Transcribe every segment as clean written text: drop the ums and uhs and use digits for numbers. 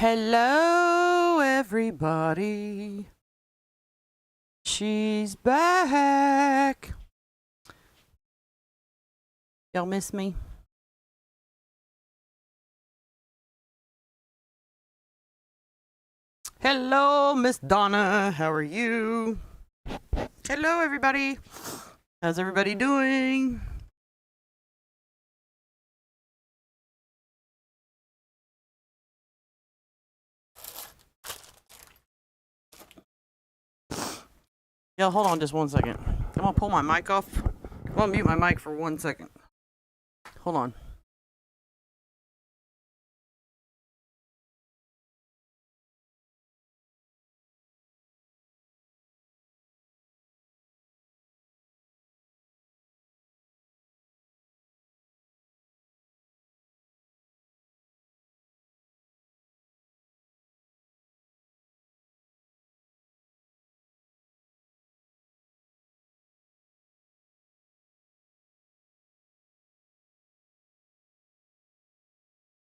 Hello, everybody. She's back. Y'all miss me? Hello, Miss Donna. How are you? Hello, everybody. How's everybody doing? Yeah, hold on just 1 second. I'm gonna pull my mic off. I'm gonna mute my mic for 1 second. Hold on.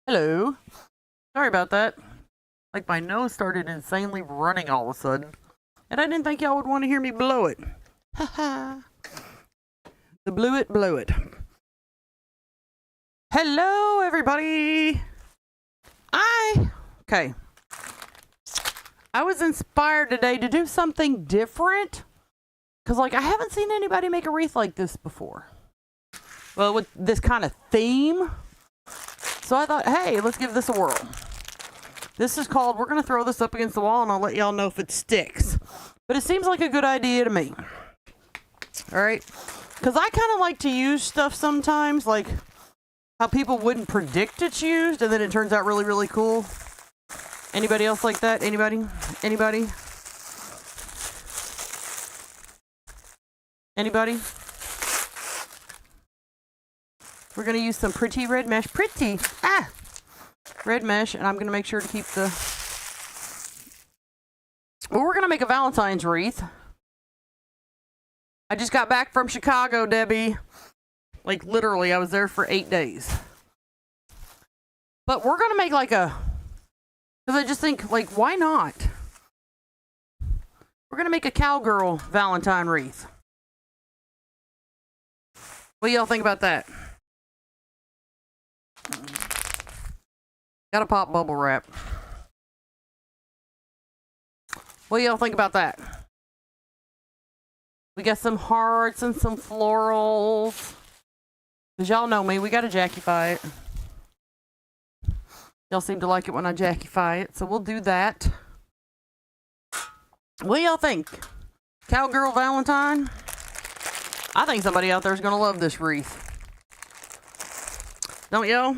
Hello. Sorry about that. Like my nose started insanely running all of a sudden. And I didn't think y'all would want to hear me blow it. Haha. The blew it. Hello, everybody. Okay. I was inspired today to do something different. Because, like, I haven't seen anybody make a wreath like this before. Well, with this kind of theme. So I thought, hey, let's give this a whirl. This is called, we're going to throw this up against the wall and I'll let y'all know if it sticks. But it seems like a good idea to me. All right. Because I kind of like to use stuff sometimes, like how people wouldn't predict it's used, and then it turns out really, really cool. Anybody else like that? Anybody? Anybody? Anybody? We're going to use some pretty red mesh. Red mesh, and I'm going to make sure to keep the... Well, we're going to make a Valentine's wreath. I just got back from Chicago, Debbie. Like, literally, I was there for 8 days. But we're going to make like a... Because I just think, like, why not? We're going to make a cowgirl Valentine wreath. What do y'all think about that? Got to pop bubble wrap. What do y'all think about that? We got some hearts and some florals. Because y'all know me, we got to Jackify it. Y'all seem to like it when I Jackify it, so we'll do that. What do y'all think? Cowgirl Valentine? I think somebody out there is going to love this wreath. Don't y'all?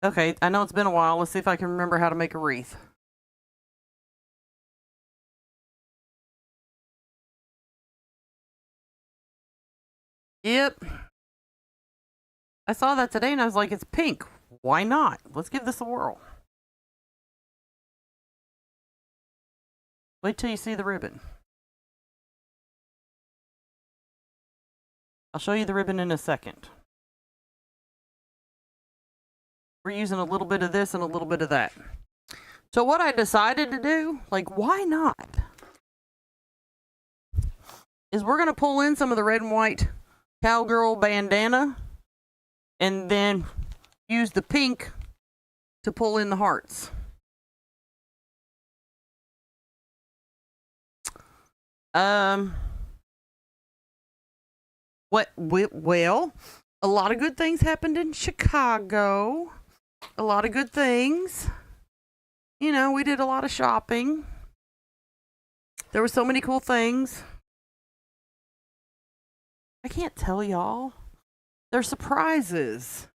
Okay, I know it's been a while. Let's see if I can remember how to make a wreath. Yep. I saw that today and I was like, it's pink. Why not? Let's give this a whirl. Wait till you see the ribbon. I'll show you the ribbon in a second. We're using a little bit of this and a little bit of that. So what I decided to do, like, why not? Is we're going to pull in some of the red and white cowgirl bandana and then use the pink to pull in the hearts. Well, a lot of good things happened in Chicago. A lot of good things. You know, we did a lot of shopping. There were so many cool things. I can't tell y'all. They're surprises.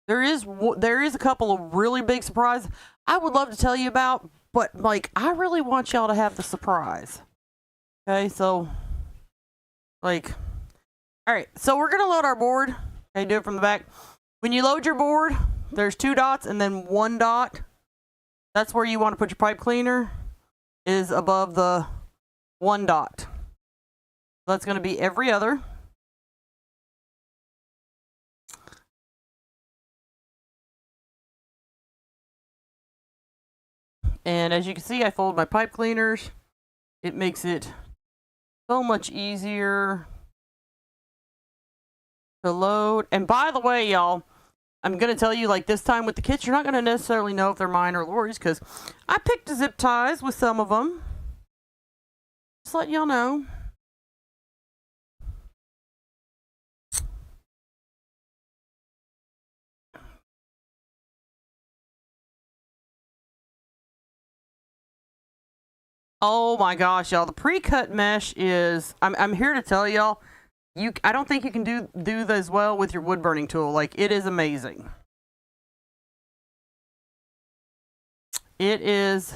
There is a couple of really big surprises I would love to tell you about, but like I really want y'all to have the surprise. Okay, so like, all right, so we're gonna load our board. Okay, do it from the back. When you load your board, there's 2 dots and then 1 dot. That's where you want to put your pipe cleaner, is above the 1 dot. That's going to be every other. And as you can see, I fold my pipe cleaners. It makes it so much easier to load. And by the way, y'all, I'm going to tell you, like this time with the kits, you're not going to necessarily know if they're mine or Lori's because I picked zip ties with some of them. Just letting y'all know. Oh my gosh, y'all. The pre-cut mesh is, I'm here to tell y'all, I don't think you can do this well with your wood burning tool. Like, it is amazing. It is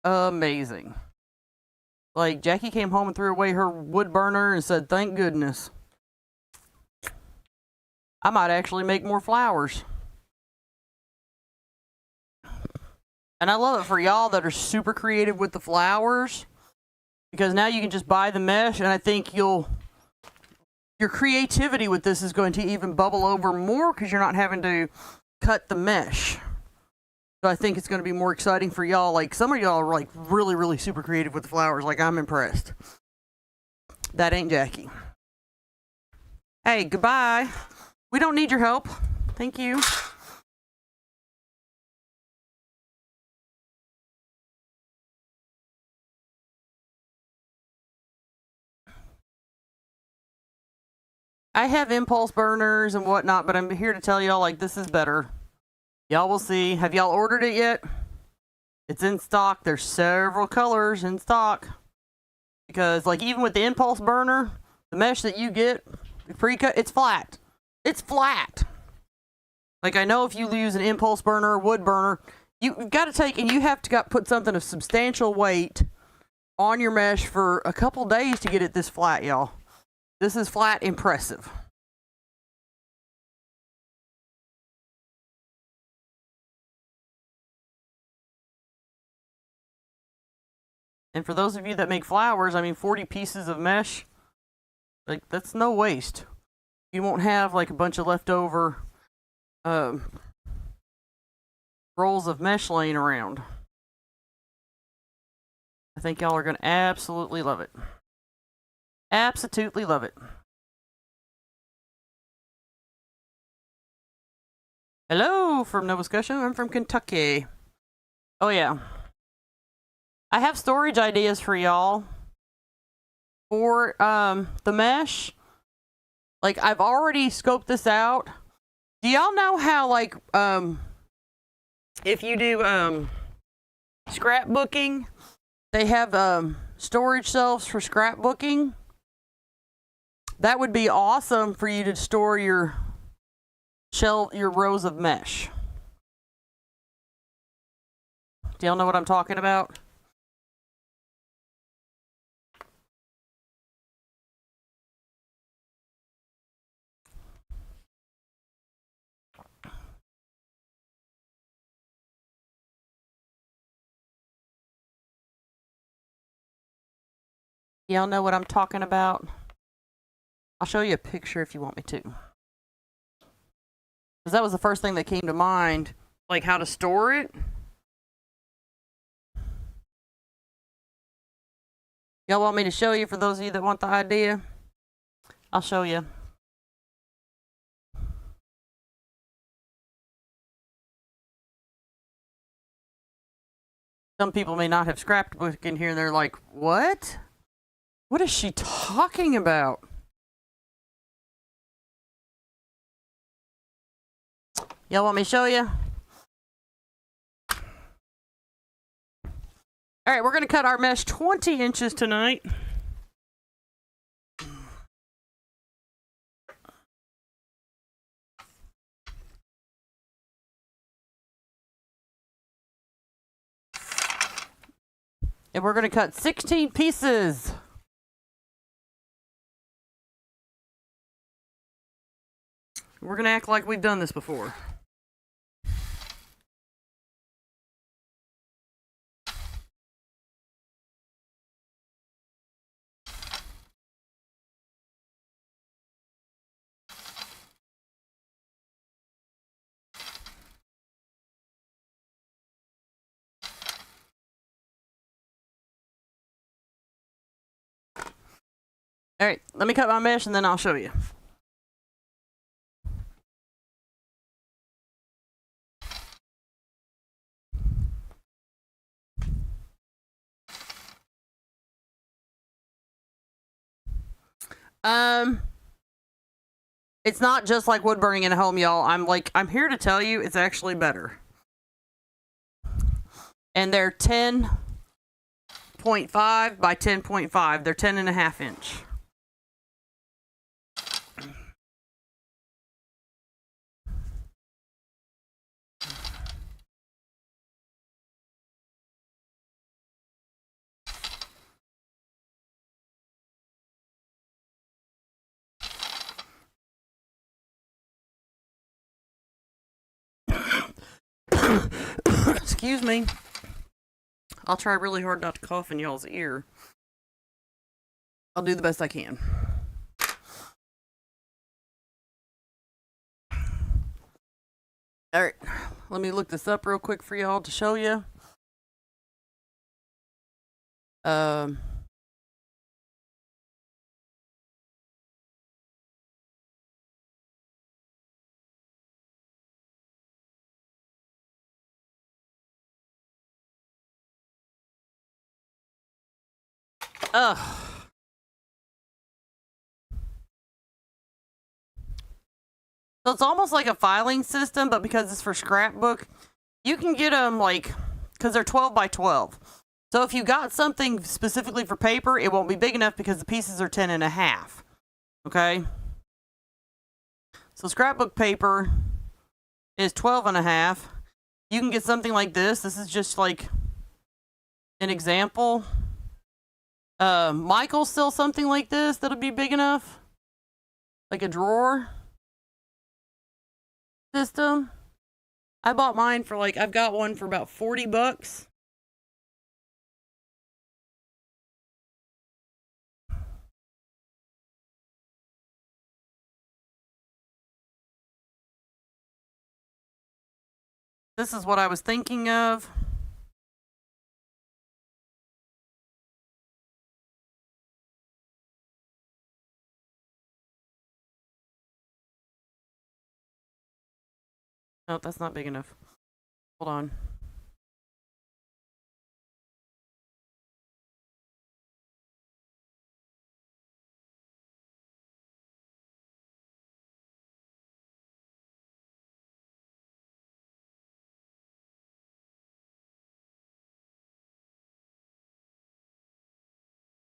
amazing. Like, Jackie came home and threw away her wood burner and said, thank goodness. I might actually make more flowers. And I love it for y'all that are super creative with the flowers, because now you can just buy the mesh, and I think your creativity with this is going to even bubble over more because you're not having to cut the mesh. So I think it's going to be more exciting for y'all. Like, some of y'all are like really, really super creative with the flowers. Like, I'm impressed. That ain't Jackie. Hey, goodbye. We don't need your help. Thank you. I have impulse burners and whatnot, but I'm here to tell y'all, like, this is better. Y'all will see. Have y'all ordered it yet? It's in stock. There's several colors in stock. Because, like, even with the impulse burner, the mesh that you get, the pre-cut, it's flat. It's flat. Like, I know if you use an impulse burner or wood burner, you've got to take, and you have to put something of substantial weight on your mesh for a couple days to get it this flat, y'all. This is flat impressive. And for those of you that make flowers, I mean, 40 pieces of mesh, like, that's no waste. You won't have, like, a bunch of leftover rolls of mesh laying around. I think y'all are going to absolutely love it. Absolutely love it. Hello from Nova Scotia. I'm from Kentucky. Oh, yeah. I have storage ideas for y'all for the mesh. Like, I've already scoped this out. Do y'all know how, like, if you do scrapbooking, they have storage shelves for scrapbooking? That would be awesome for you to store your rows of mesh. Do y'all know what I'm talking about? Y'all know what I'm talking about? I'll show you a picture if you want me to. Because that was the first thing that came to mind, like how to store it. Y'all want me to show you for those of you that want the idea? I'll show you. Some people may not have scrapbook in here and they're like, what? What is she talking about? Y'all want me to show you? All right, we're going to cut our mesh 20 inches tonight. And we're going to cut 16 pieces. We're going to act like we've done this before. All right, let me cut my mesh and then I'll show you. It's not just like wood burning in a home, y'all. I'm here to tell you it's actually better. And they're 10.5 by 10.5. They're 10.5 inch. Excuse me. I'll try really hard not to cough in y'all's ear. I'll do the best I can. All right, let me look this up real quick for y'all to show you. So it's almost like a filing system, but because it's for scrapbook, you can get them like, because they're 12 by 12. So if you got something specifically for paper, it won't be big enough because the pieces are 10.5. Okay? So scrapbook paper is 12.5. You can get something like this. This is just like an example. Michael's still something like this that'll be big enough. Like a drawer system. I bought mine for like, I've got one for about 40 bucks. This is what I was thinking of. No, that's not big enough. Hold on.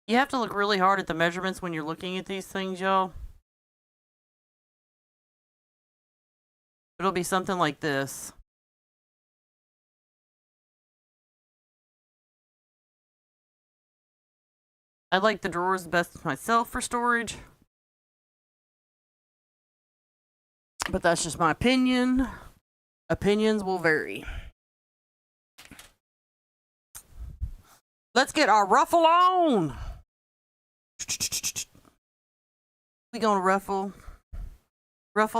You have to look really hard at the measurements when you're looking at these things, y'all. It'll be something like this. I like the drawers best myself for storage. But that's just my opinion. Opinions will vary. Let's get our ruffle on. We gonna ruffle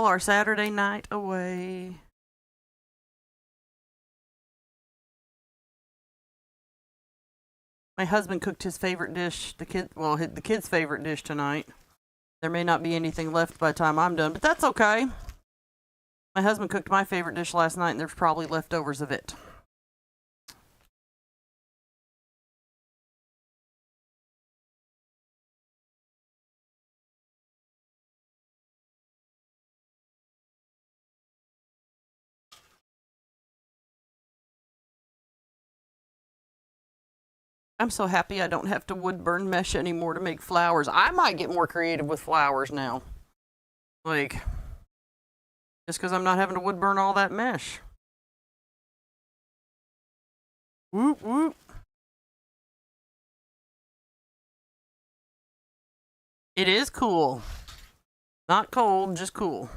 our Saturday night away. My husband cooked his favorite dish, the kid's favorite dish tonight. There may not be anything left by the time I'm done, but that's okay. My husband cooked my favorite dish last night, and there's probably leftovers of it. I'm so happy I don't have to wood burn mesh anymore to make flowers. I might get more creative with flowers now. Like, just because I'm not having to wood burn all that mesh. Whoop, whoop. It is cool. Not cold, just cool.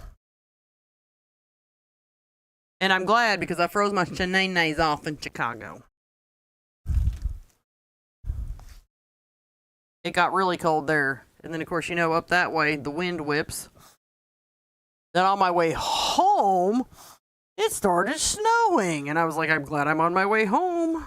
And I'm glad because I froze my shanays off in Chicago. It got really cold there. And then, of course, you know, up that way, the wind whips. Then on my way home, it started snowing. And I was like, I'm glad I'm on my way home.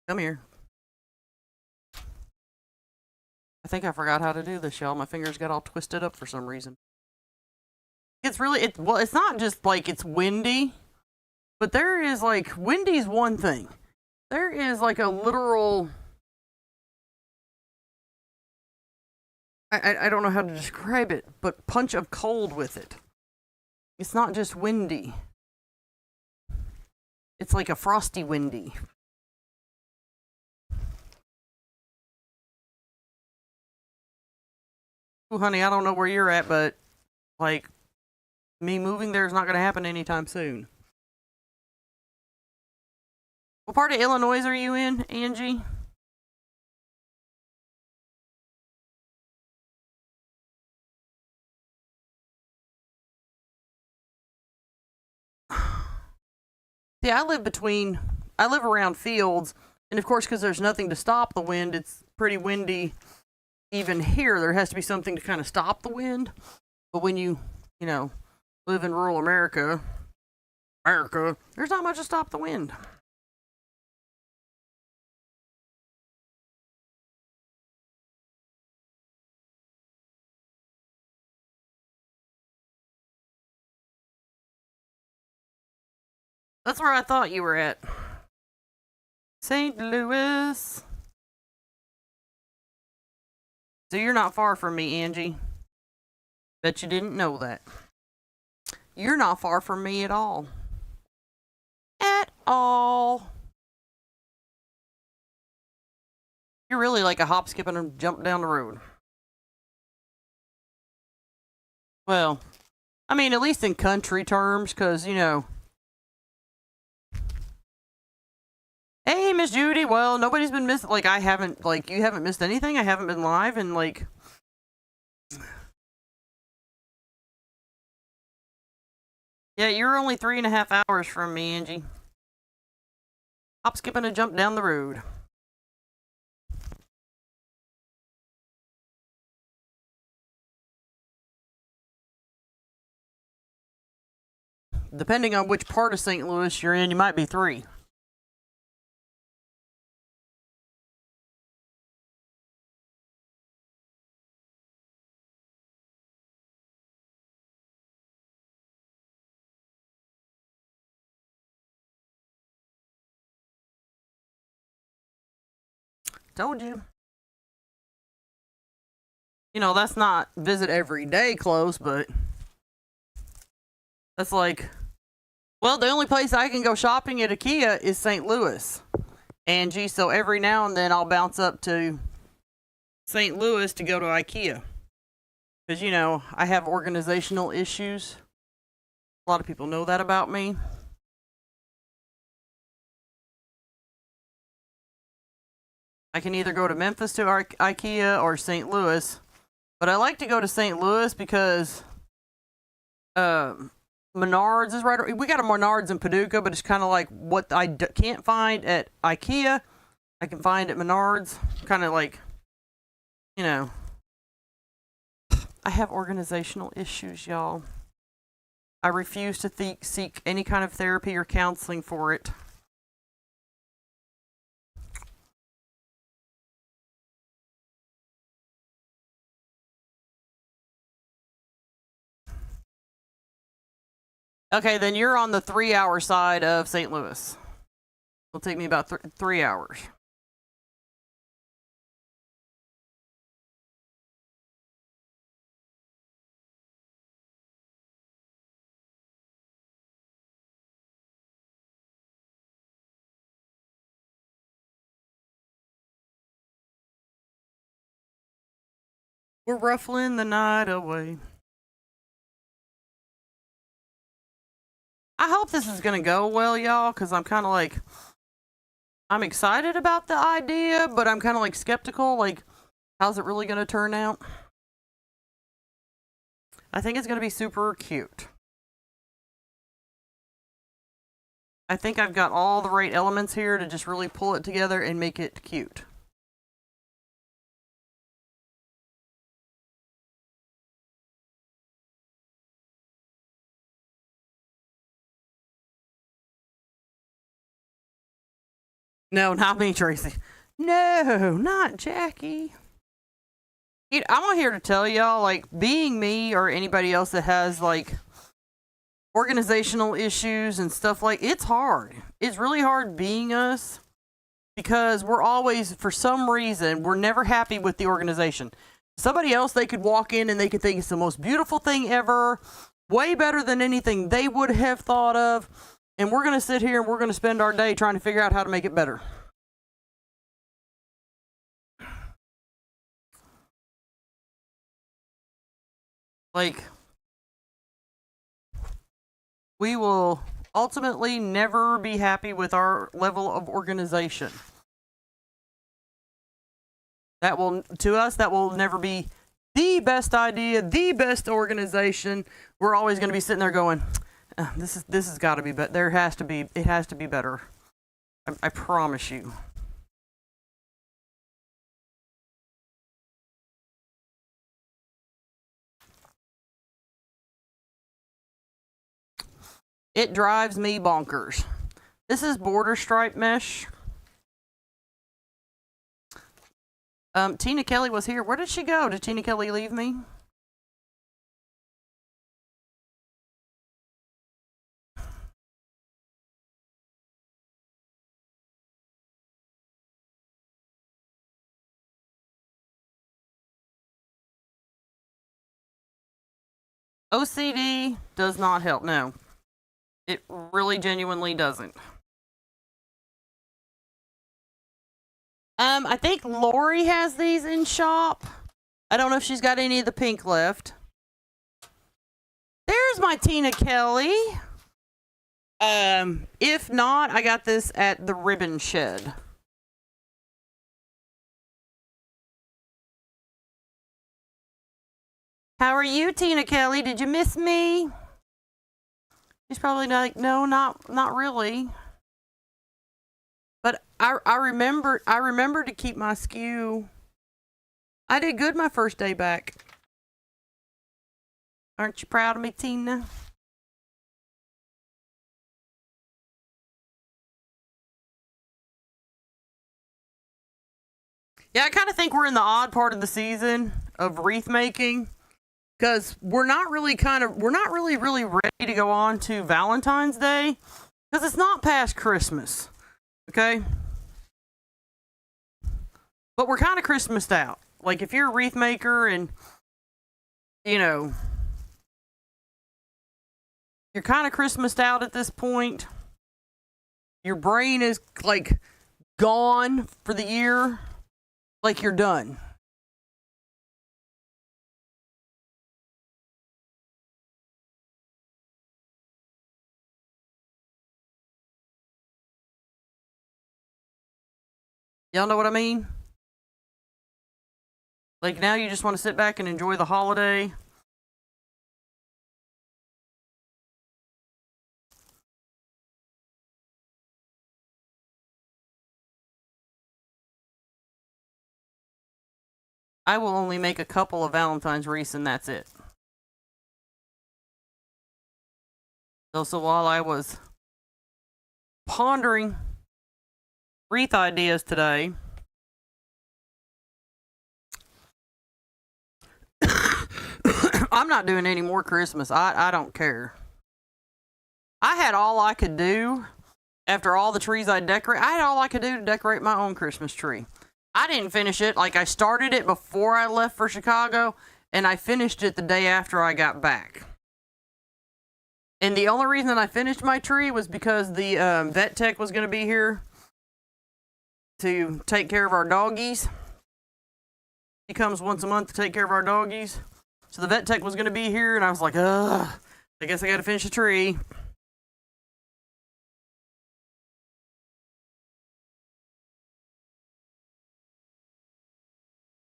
Come here. I think I forgot how to do this, y'all. My fingers got all twisted up for some reason. It's really, well, it's not just like it's windy, but there is like, windy's one thing. There is like a literal, I don't know how to describe it, but punch of cold with it. It's not just windy. It's like a frosty windy. Ooh, honey, I don't know where you're at, but like me moving there is not going to happen anytime soon. What part of Illinois are you in, Angie? See, I live around fields, and of course, because there's nothing to stop the wind, it's pretty windy. Even here, there has to be something to kind of stop the wind. But when you live in rural America, there's not much to stop the wind. That's where I thought you were at. St. Louis. So you're not far from me, Angie. Bet you didn't know that. You're not far from me at all. At all. You're really like a hop, skip, and jump down the road. Well, I mean, at least in country terms, because, Hey, Miss Judy. Well, nobody's been missing. Like, I haven't, like, you haven't missed anything. I haven't been live, and, like, yeah, you're only 3.5 hours from me, Angie. Hop, skip, and a jump down the road. Depending on which part of St. Louis you're in, you might be 3. Told you. That's not visit every day close, but that's like, well, the only place I can go shopping at IKEA is St. Louis, Angie. So every now and then I'll bounce up to St. Louis to go to IKEA. Because, I have organizational issues. A lot of people know that about me. I can either go to Memphis to IKEA or St. Louis. But I like to go to St. Louis because Menards is right. We got a Menards in Paducah, but it's kind of like what I can't find at IKEA, I can find at Menards. Kind of like, I have organizational issues, y'all. I refuse to seek any kind of therapy or counseling for it. Okay, then you're on the 3-hour side of St. Louis. It'll take me about 3 hours. We're ruffling the night away. I hope this is going to go well, y'all, because I'm kind of like, I'm excited about the idea, but I'm kind of like skeptical. Like, how's it really going to turn out? I think it's going to be super cute. I think I've got all the right elements here to just really pull it together and make it cute. No, not me, Tracy. No, not Jackie. I'm here to tell y'all, like, being me or anybody else that has, like, organizational issues and stuff, like, it's hard. It's really hard being us because we're always, for some reason, we're never happy with the organization. Somebody else, they could walk in and they could think it's the most beautiful thing ever, way better than anything they would have thought of, and we're going to sit here and we're going to spend our day trying to figure out how to make it better. Like, we will ultimately never be happy with our level of organization. That will, to us, that will never be the best idea, the best organization. We're always going to be sitting there going, this has got to be better. It has to be better. I promise you. It drives me bonkers. This is border stripe mesh. Tina Kelly was here. Where did she go? Did Tina Kelly leave me? OCD does not help. No. It really genuinely doesn't. I think Lori has these in shop. I don't know if she's got any of the pink left. There's my Tina Kelly. If not, I got this at the Ribbon Shed. How are you, Tina Kelly? Did you miss me? She's probably like, no, not really. But I remember to keep my skew. I did good my first day back. Aren't you proud of me, Tina? Yeah, I kind of think we're in the odd part of the season of wreath making. Because we're not really really ready to go on to Valentine's Day. Because it's not past Christmas. Okay? But we're kind of Christmased out. Like, if you're a wreath maker and, you know, you're kind of Christmased out at this point. Your brain is, like, gone for the year. Like, you're done. Y'all know what I mean? Like, now you just want to sit back and enjoy the holiday. I will only make a couple of Valentine's wreaths and that's it. So while I was pondering wreath ideas today, I'm not doing any more Christmas. I don't care. I had all I could do after all the trees I decorate. I had all I could do to decorate my own Christmas tree. I didn't finish it. Like, I started it before I left for Chicago, and I finished it the day after I got back. And the only reason that I finished my tree was because the vet tech was going to be here to take care of our doggies. He comes once a month to take care of our doggies. So the vet tech was going to be here, and I was like, ugh, I guess I got to finish the tree.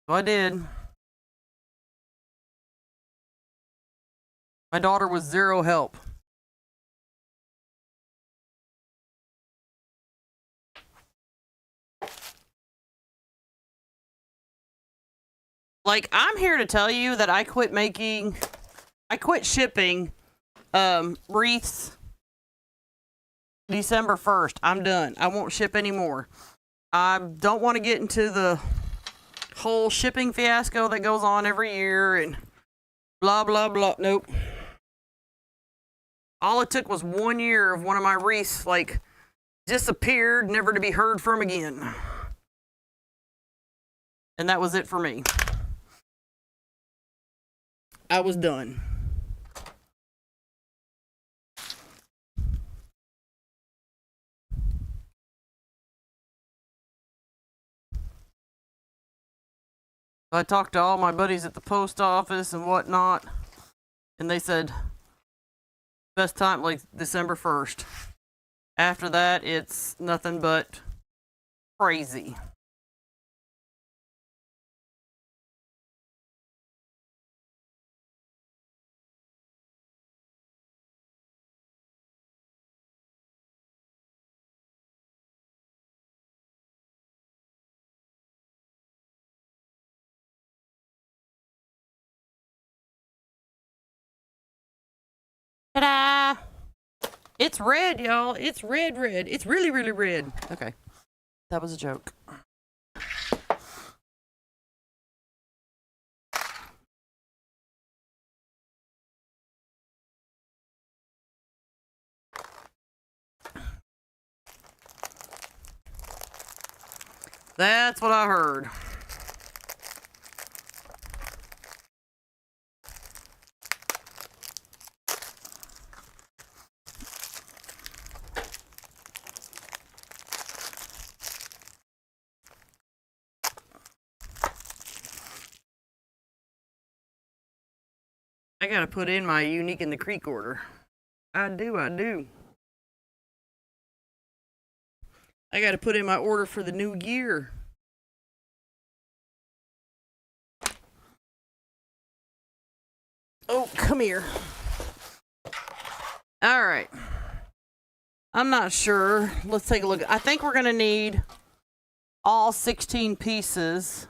So I did. My daughter was zero help. Like, I'm here to tell you that I quit shipping wreaths December 1st. I'm done. I won't ship anymore. I don't want to get into the whole shipping fiasco that goes on every year and blah, blah, blah. Nope. All it took was 1 year of one of my wreaths, like, disappeared, never to be heard from again. And that was it for me. I was done. I talked to all my buddies at the post office and whatnot, and they said best time like December 1st. After that, it's nothing but crazy. Ta-da! It's red, y'all. It's red, red. It's really, really red. Okay. That was a joke. That's what I heard. I gotta put in my unique in the creek order. I do. I gotta put in my order for the new year. Oh, come here. All right. I'm not sure. Let's take a look. I think we're gonna need all 16 pieces.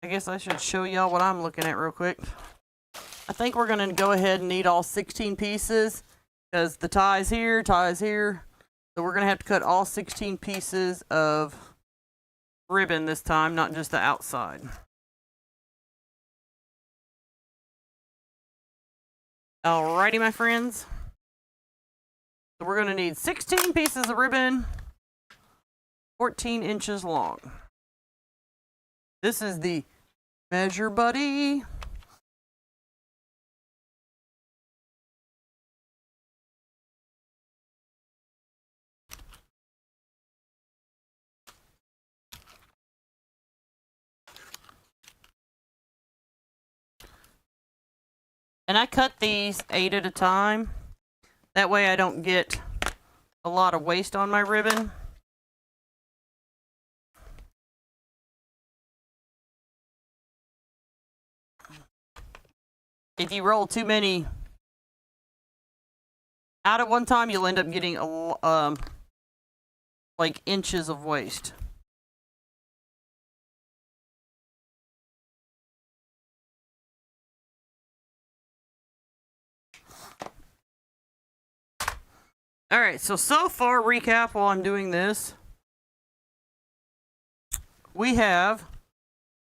I guess I should show y'all what I'm looking at real quick. I think we're gonna go ahead and need all 16 pieces because the tie's here. So we're gonna have to cut all 16 pieces of ribbon this time, not just the outside. Alrighty, my friends. So we're gonna need 16 pieces of ribbon, 14 inches long. This is the Measure Buddy. And I cut these 8 at a time. That way I don't get a lot of waste on my ribbon. If you roll too many out at one time, you'll end up getting like inches of waste. All right, so far, recap while I'm doing this. We have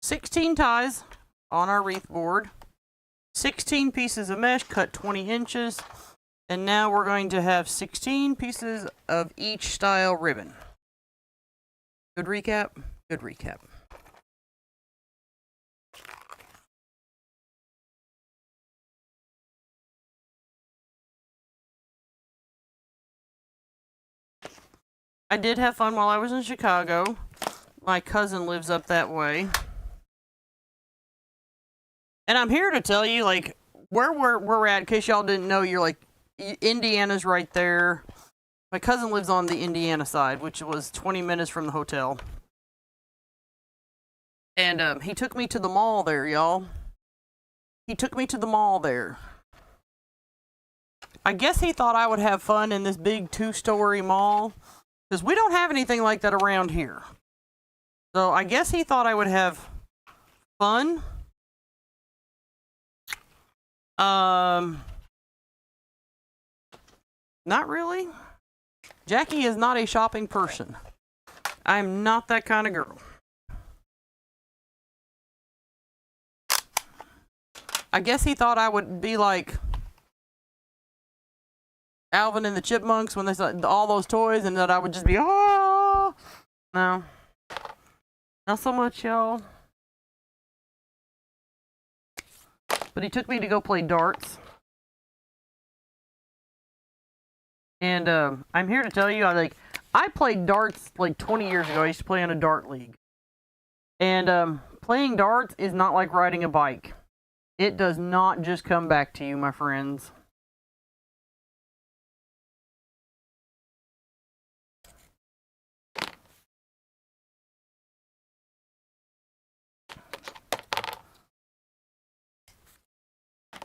16 ties on our wreath board, 16 pieces of mesh cut 20 inches, and now we're going to have 16 pieces of each style ribbon. Good recap? Good recap. I did have fun while I was in Chicago. My cousin lives up that way. And I'm here to tell you, like, where we're at, in case y'all didn't know, you're like, Indiana's right there. My cousin lives on the Indiana side, which was 20 minutes from the hotel. And he took me to the mall there, y'all. He took me to the mall there. I guess he thought I would have fun in this big 2-story mall, because we don't have anything like that around here. So I guess he thought I would have fun. Not really. Jackie is not a shopping person. I'm not that kind of girl. I guess he thought I would be like Alvin and the Chipmunks when they saw all those toys, and that I would just be, oh, no. Not so much, y'all. But he took me to go play darts. And I'm here to tell you, I played darts like 20 years ago. I used to play in a dart league. And playing darts is not like riding a bike. It does not just come back to you, my friends.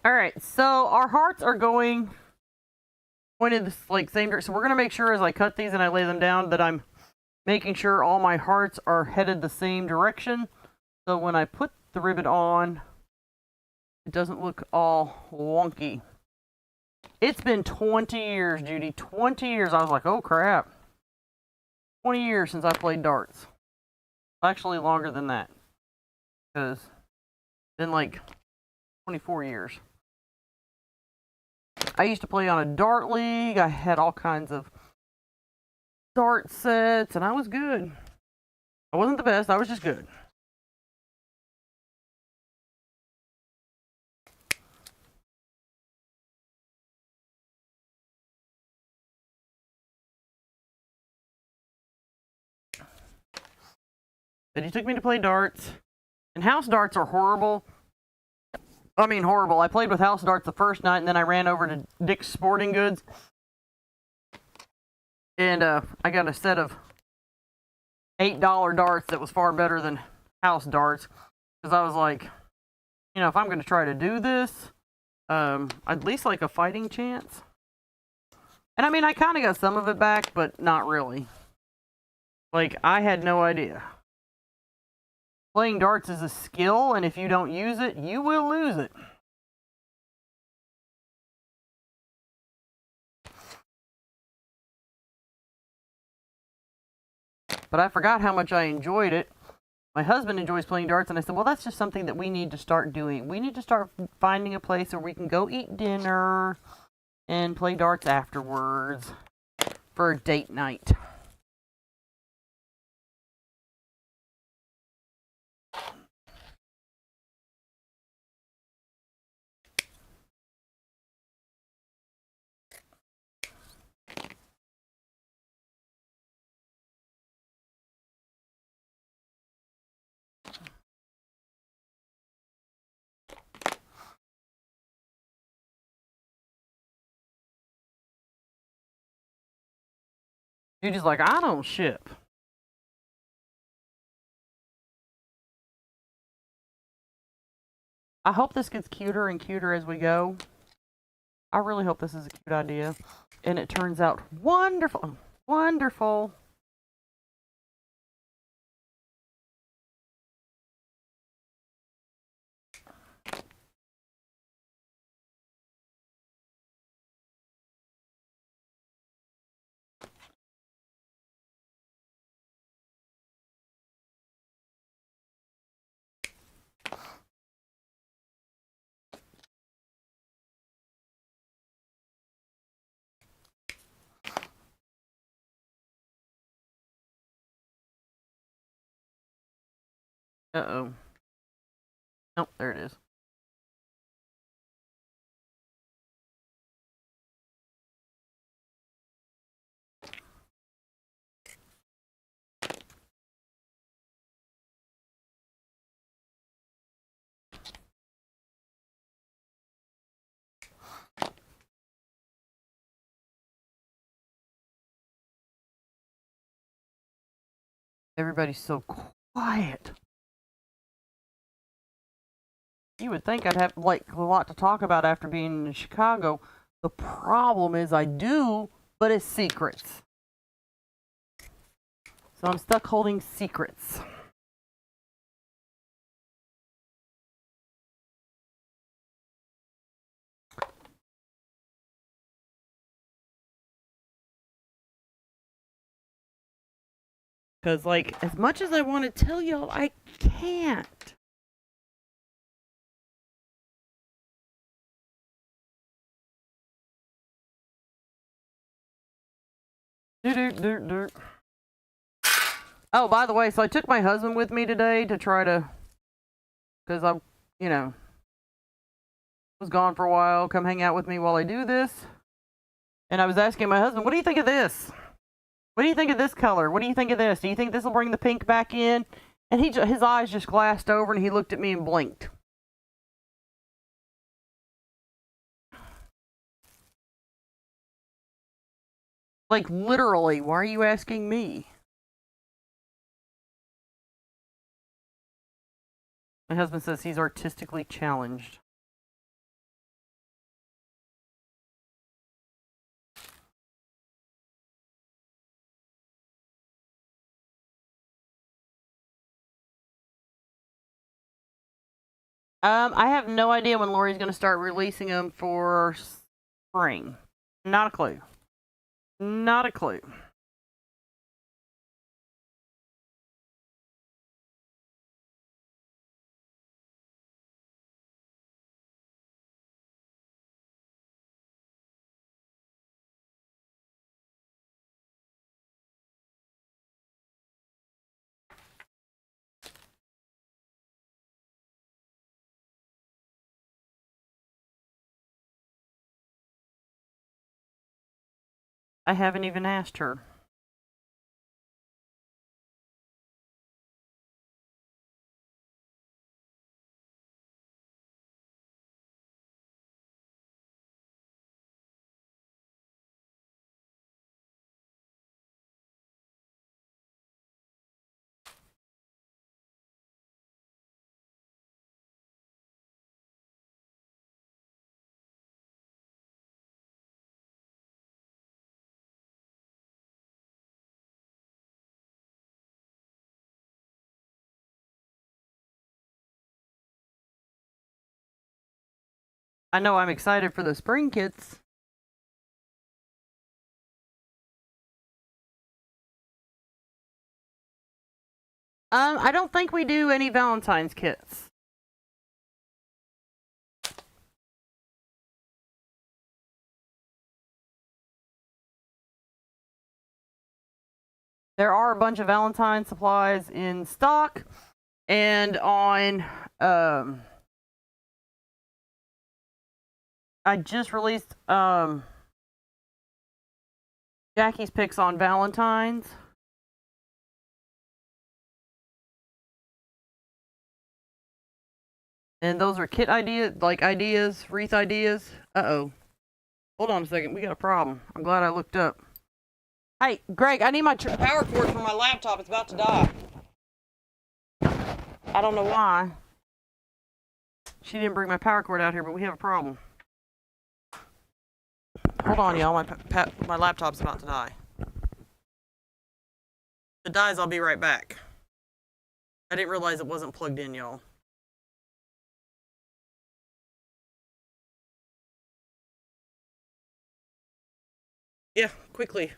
Alright, so our hearts are going pointed this like same direction. So we're going to make sure as I cut these and I lay them down that I'm making sure all my hearts are headed the same direction. So when I put the ribbon on, it doesn't look all wonky. It's been 20 years, Judy. 20 years. I was like, oh crap. 20 years since I played darts. Actually longer than that. Because it's been like 24 years. I used to play on a dart league. I had all kinds of dart sets, and I was good. I wasn't the best, I was just good. But he took me to play darts. And house darts are horrible. I mean, horrible. I played with house darts the first night, and then I ran over to Dick's Sporting Goods. And I got a set of $8 darts that was far better than house darts. Because I was like, you know, if I'm going to try to do this, I'd least like a fighting chance. And I mean, I kind of got some of it back, but not really. Like, I had no idea. Playing darts is a skill, and if you don't use it, you will lose it. But I forgot how much I enjoyed it. My husband enjoys playing darts, and I said, well, that's just something that we need to start doing. We need to start finding a place where we can go eat dinner and play darts afterwards for a date night. Judy's like, I don't ship. I hope this gets cuter and cuter as we go. I really hope this is a cute idea. And it turns out wonderful. Wonderful. Uh-oh. Nope, there it is. Everybody's so quiet. You would think I'd have like a lot to talk about after being in Chicago. The problem is I do, but it's secrets. So I'm stuck holding secrets. Because, like, as much as I want to tell y'all, I can't. Oh, by the way, so I took my husband with me today to try to, because I'm, you know, was gone for a while. Come hang out with me while I do this. And I was asking my husband, what do you think of this? What do you think of this color? What do you think of this? Do you think this will bring the pink back in? And his eyes just glassed over and he looked at me and blinked. Like, literally, why are you asking me? My husband says he's artistically challenged. I have no idea when Lori's going to start releasing them for spring. Not a clue. Not a clue. I haven't even asked her. I know I'm excited for the spring kits. I don't think we do any Valentine's kits. There are a bunch of Valentine supplies in stock, and on I just released Jackie's picks on Valentines. And those are kit ideas, like ideas, wreath ideas. Uh-oh. Hold on a second, we got a problem. I'm glad I looked up. Hey, Greg, I need my power cord for my laptop. It's about to die. I don't know why. She didn't bring my power cord out here, but we have a problem. Hold on, y'all. My laptop's about to die. If it dies, I'll be right back. I didn't realize it wasn't plugged in, y'all. Yeah, quickly. I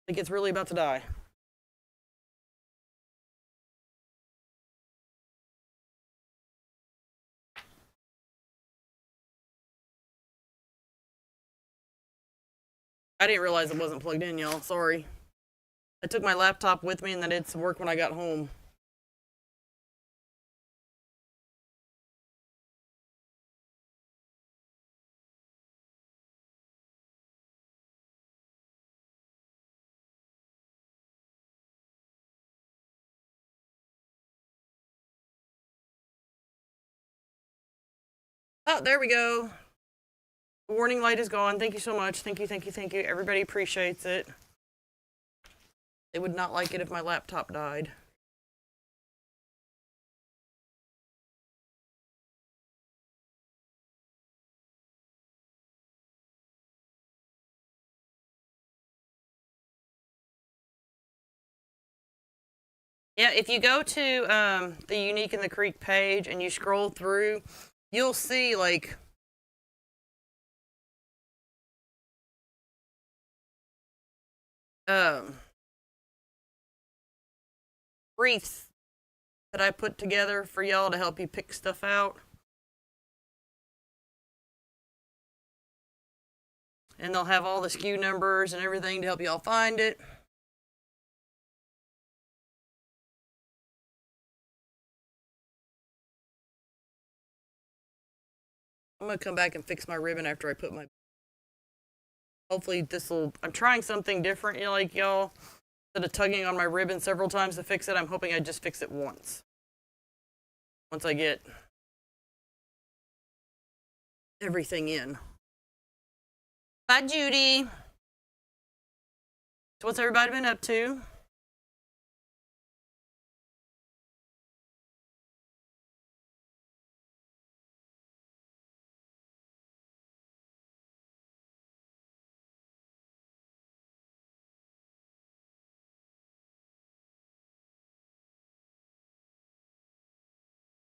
think it's really about to die. I didn't realize it wasn't plugged in, y'all. Sorry. I took my laptop with me and then did some work when I got home. Oh, there we go. The warning light is gone. Thank you so much. Thank you, thank you, thank you. Everybody appreciates it. They would not like it if my laptop died. Yeah, if you go to the Unique in the Creek page and you scroll through, you'll see like wreaths that I put together for y'all to help you pick stuff out. And they'll have all the SKU numbers and everything to help y'all find it. I'm gonna come back and fix my ribbon after I put my... Hopefully this'll... I'm trying something different, you know, like y'all. Instead of tugging on my ribbon several times to fix it, I'm hoping I just fix it once. Once I get everything in. Bye, Judy. So what's everybody been up to?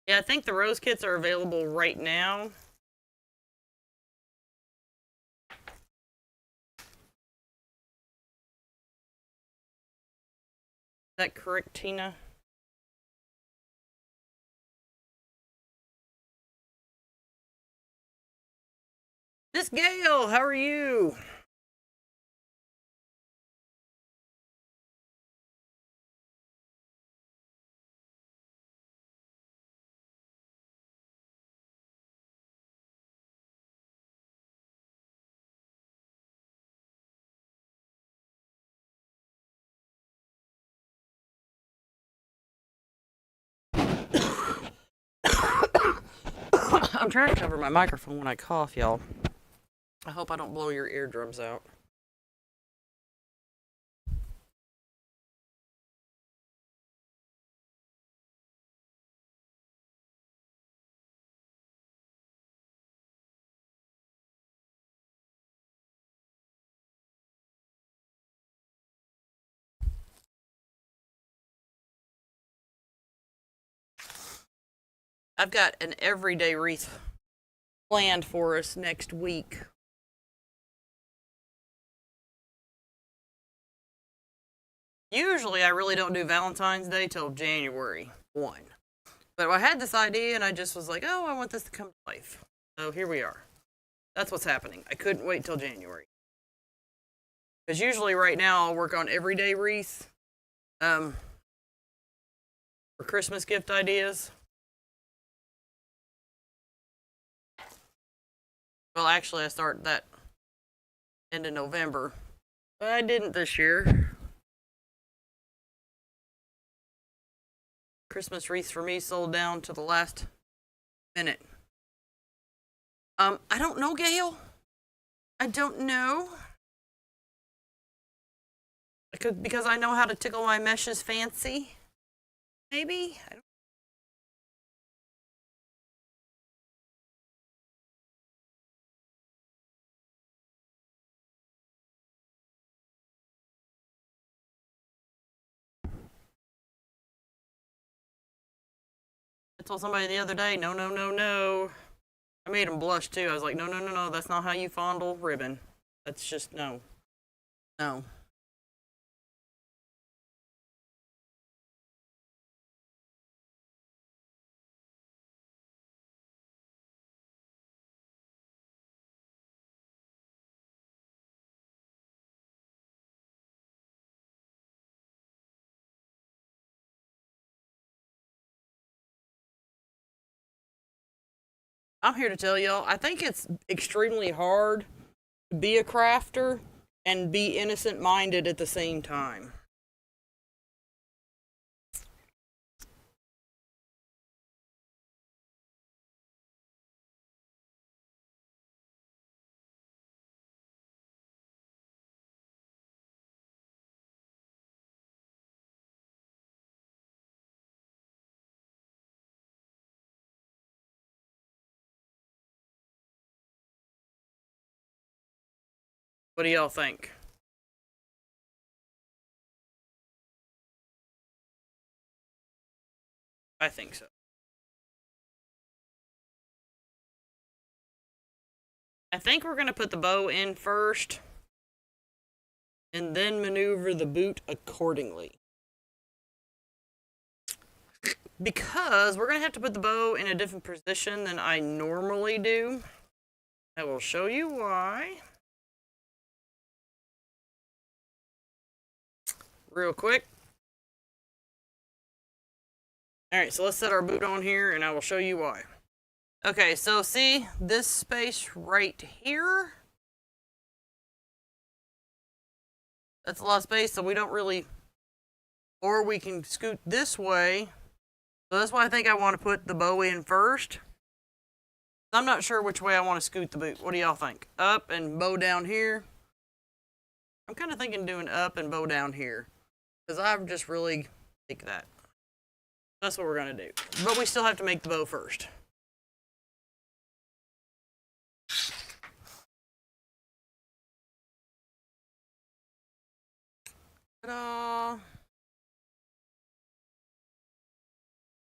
Yeah, I think the rose kits are available right now. Is that correct, Tina? Miss Gail, how are you? I'm trying to cover my microphone when I cough, y'all. I hope I don't blow your eardrums out. I've got an everyday wreath planned for us next week. Usually I really don't do Valentine's Day till January 1. But I had this idea and I just was like, oh, I want this to come to life. So here we are. That's what's happening. I couldn't wait till January. Because usually right now I'll work on everyday wreaths for Christmas gift ideas. Well, actually I start that end of November. But I didn't this year. Christmas wreaths for me sold down to the last minute. I don't know, Gail. I don't know. Because I know how to tickle my meshes fancy. Maybe? I don't. I told somebody the other day, no, no, no, no. I made him blush too. I was like, no, no, no, no, that's not how you fondle ribbon. That's just, no. No. I'm here to tell y'all, I think it's extremely hard to be a crafter and be innocent-minded at the same time. What do y'all think? I think so. I think we're going to put the bow in first and then maneuver the boot accordingly. because we're going to have to put the bow in a different position than I normally do. I will show you why. Real quick. Alright, so let's set our boot on here and I will show you why. Okay, so see this space right here? That's a lot of space, so we don't really, or we can scoot this way. So that's why I think I want to put the bow in first. I'm not sure which way I want to scoot the boot. What do y'all think? Up and bow down here? I'm kind of thinking doing up and bow down here, because I just really like that. That's what we're going to do. But we still have to make the bow first. Ta-da!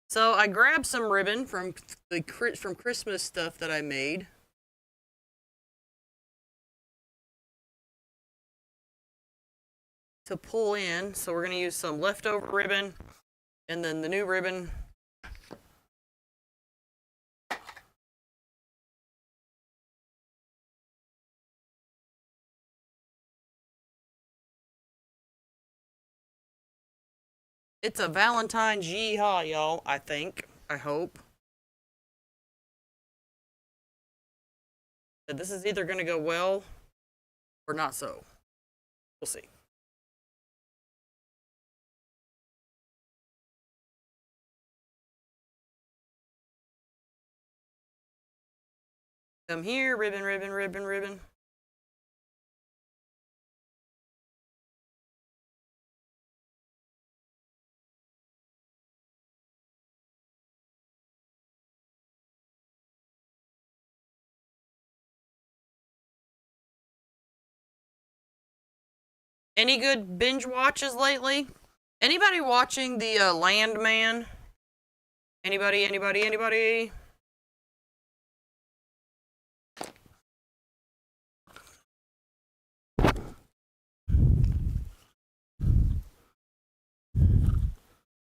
So I grabbed some ribbon from Christmas stuff that I made. To pull in, so we're going to use some leftover ribbon and then the new ribbon. It's a Valentine's yeehaw, y'all, I think. I hope. This is either going to go well or not so. We'll see. Come here, ribbon, ribbon, ribbon, ribbon. Any good binge watches lately? Anybody watching the Landman? Anybody, anybody, anybody?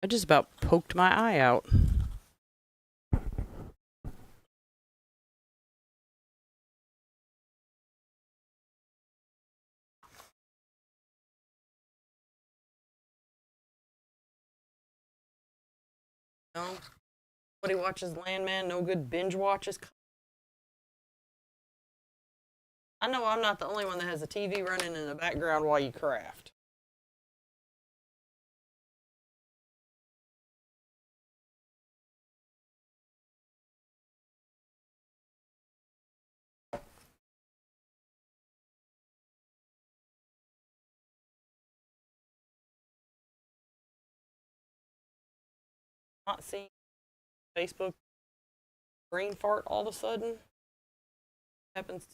I just about poked my eye out. No? Nobody watches Landman? No good binge watches? I know I'm not the only one that has a TV running in the background while you craft. Not seeing Facebook green fart all of a sudden. Happens.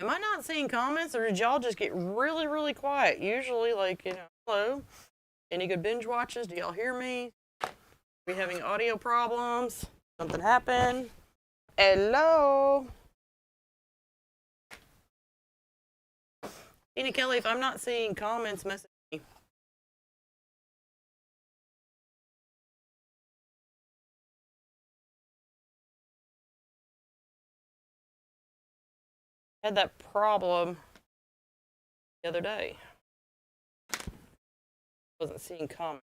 Am I not seeing comments, or did y'all just get really, really quiet? Usually, like, you know, hello? Any good binge watches? Do y'all hear me? Are we having audio problems? Something happened? Hello? Tina Kelly, if I'm not seeing comments, message me. I had that problem the other day. Wasn't seeing comments.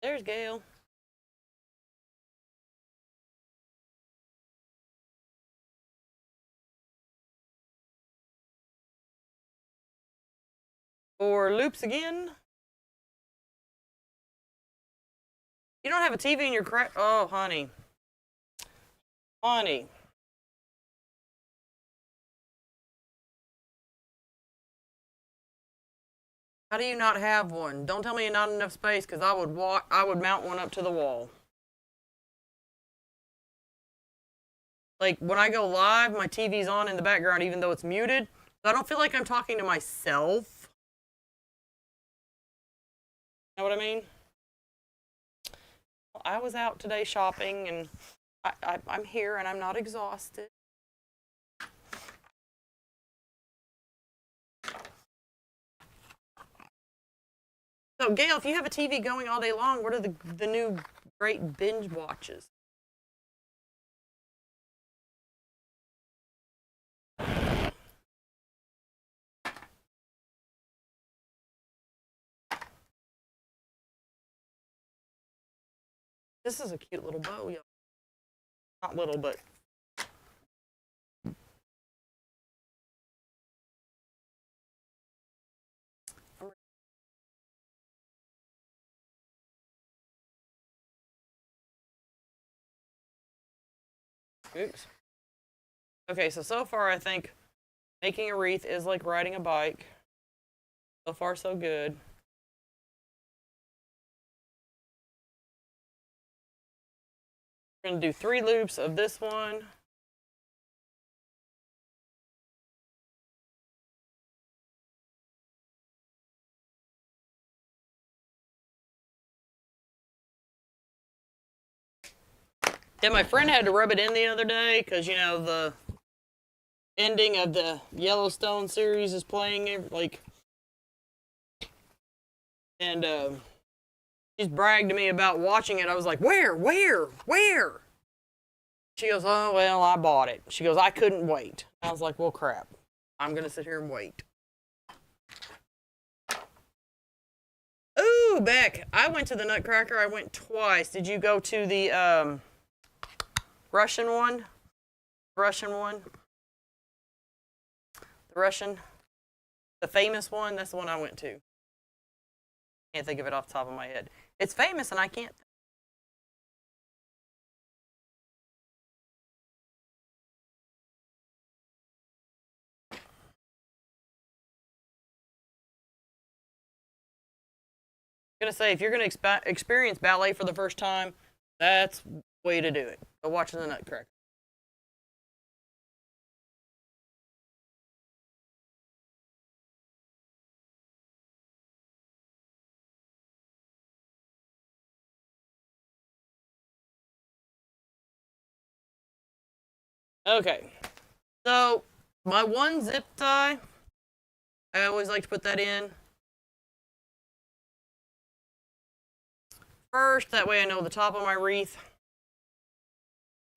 There's Gail. Or loops again. You don't have a TV in your craft? Oh, honey. Honey. How do you not have one? Don't tell me not enough space, because I would mount one up to the wall. like when I go live, my TV's on in the background even though it's muted. So I don't feel like I'm talking to myself. You know what I mean? I was out today shopping, and I'm here and I'm not exhausted. So Gail, if you have a TV going all day long, what are the new great binge watches? This is a cute little bow, y'all. Not little, but oops. Okay, so far I think making a wreath is like riding a bike. So far, so good. We're going to do 3 loops of this one. Then my friend had to rub it in the other day because, you know, the ending of the Yellowstone series is playing, like, and she's bragged to me about watching it. I was like, where? She goes, oh, well, I bought it. She goes, I couldn't wait. I was like, well, crap. I'm going to sit here and wait. Ooh, Beck, I went to the Nutcracker. I went twice. Did you go to the Russian one? The famous one? That's the one I went to. Can't think of it off the top of my head. It's famous and I can't. I'm gonna say, if you're gonna experience ballet for the first time, that's the way to do it. Go watch the Nutcracker. Okay, so my one zip tie, I always like to put that in first, that way I know the top of my wreath.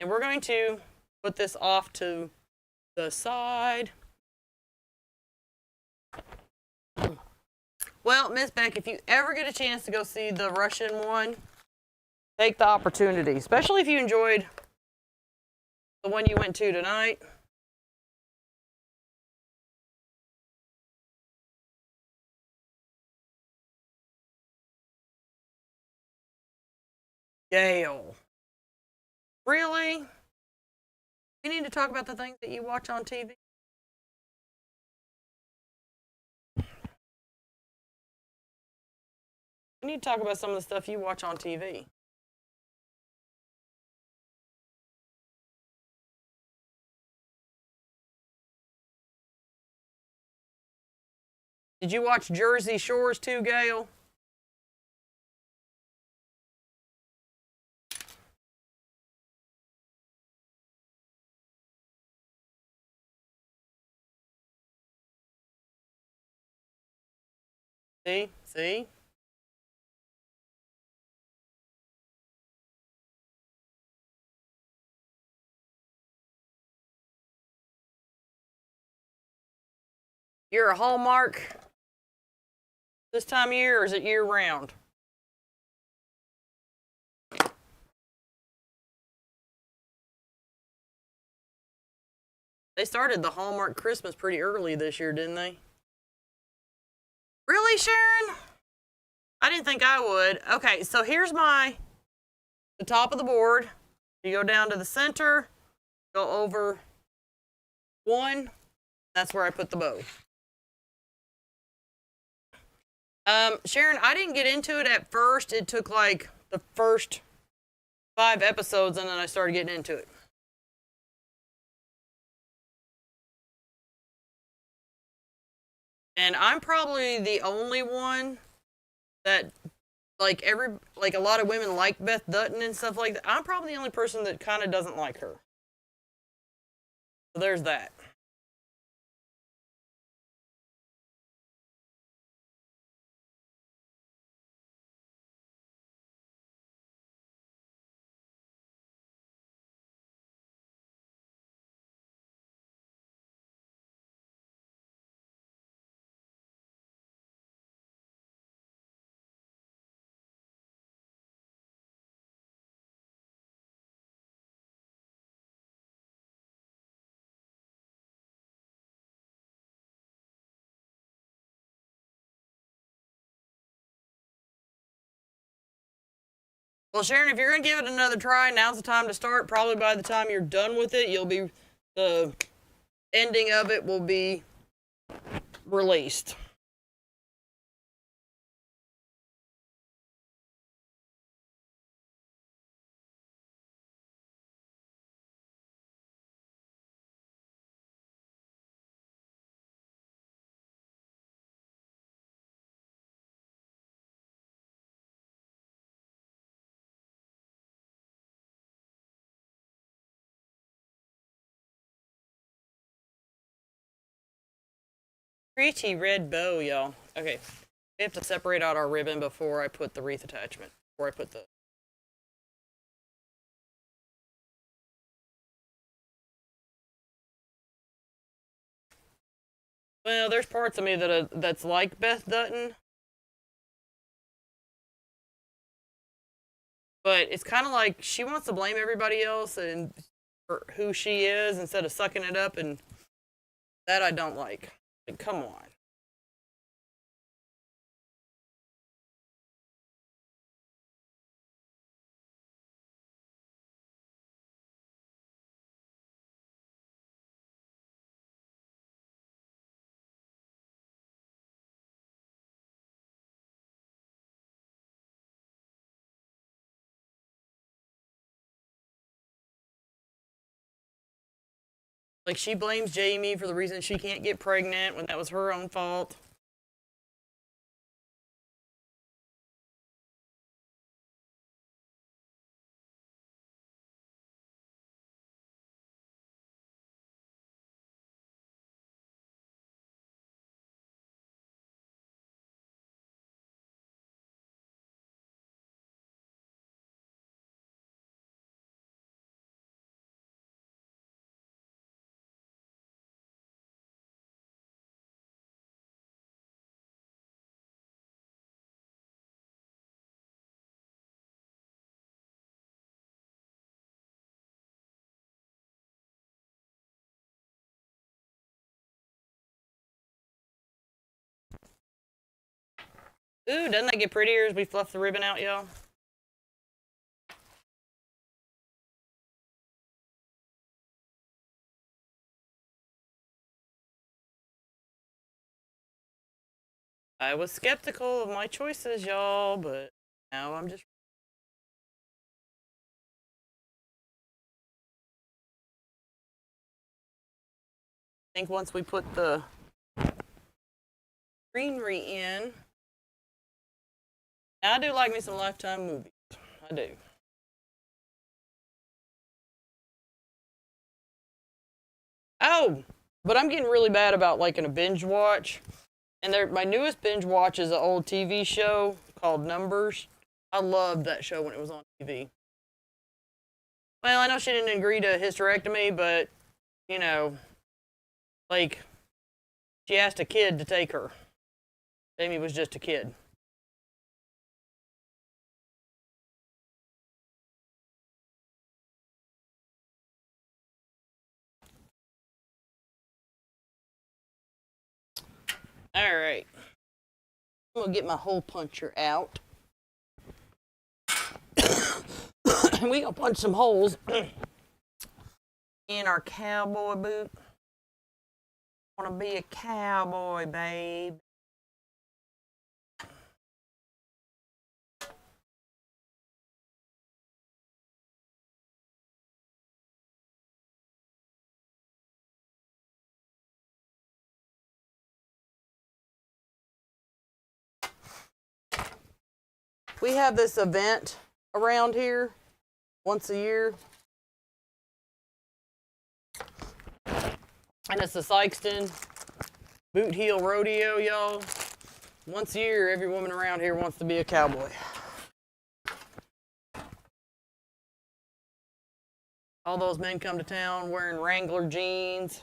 And we're going to put this off to the side. Well, Miss Beck, if you ever get a chance to go see the Russian one, take the opportunity, especially if you enjoyed the one you went to tonight. Gail. Really? We need to talk about the things that you watch on TV. We need to talk about some of the stuff you watch on TV. Did you watch Jersey Shores too, Gail? See? You're a Hallmark this time of year, or is it year round? They started the Hallmark Christmas pretty early this year, didn't they? Really, Sharon? I didn't think I would. Okay, so here's the top of the board. You go down to the center, go over 1. That's where I put the bow. Sharon, I didn't get into it at first. It took like the first 5 episodes, and then I started getting into it. And I'm probably the only one that like a lot of women like Beth Dutton and stuff like that. I'm probably the only person that kind of doesn't like her. So there's that. Well, Sharon, if you're gonna give it another try, now's the time to start. Probably by the time you're done with it, the ending of it will be released. Pretty red bow, y'all. Okay, we have to separate out our ribbon before I put the wreath attachment. Before I put the well, there's parts of me that's like Beth Dutton, but it's kind of like she wants to blame everybody else and for who she is instead of sucking it up, and that I don't like. Like, come on. Like, she blames Jamie for the reason she can't get pregnant when that was her own fault. Ooh, doesn't that get prettier as we fluff the ribbon out, y'all? I was skeptical of my choices, y'all, but now I'm just. I think once we put the greenery in, now I do like me some Lifetime movies. I do. Oh, but I'm getting really bad about liking a binge watch. And my newest binge watch is an old TV show called Numbers. I loved that show when it was on TV. Well, I know she didn't agree to a hysterectomy, but, you know, like, she asked a kid to take her. Amy was just a kid. All right. I'm going to get my hole puncher out. We going to punch some holes in our cowboy boot. Want to be a cowboy, babe. We have this event around here once a year. And it's the Sykeston Boot Heel Rodeo, y'all. Once a year, every woman around here wants to be a cowboy. All those men come to town wearing Wrangler jeans.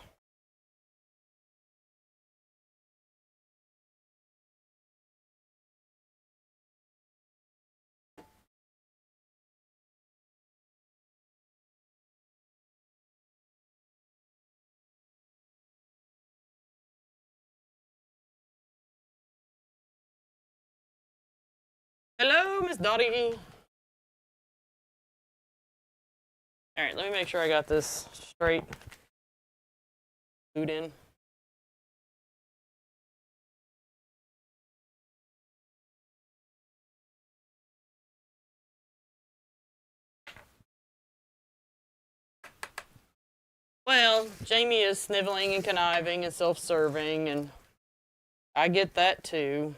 Hello, Miss Dottie. All right, let me make sure I got this straight. Boot in. Well, Jamie is sniveling and conniving and self-serving, and I get that too.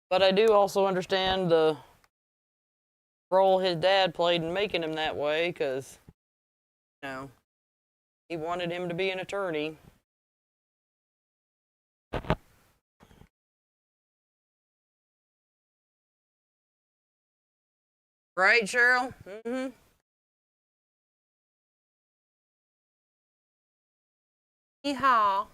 But I do also understand the role his dad played in making him that way, because, you know, he wanted him to be an attorney. Right, Cheryl? Mm-hmm. Yeehaw.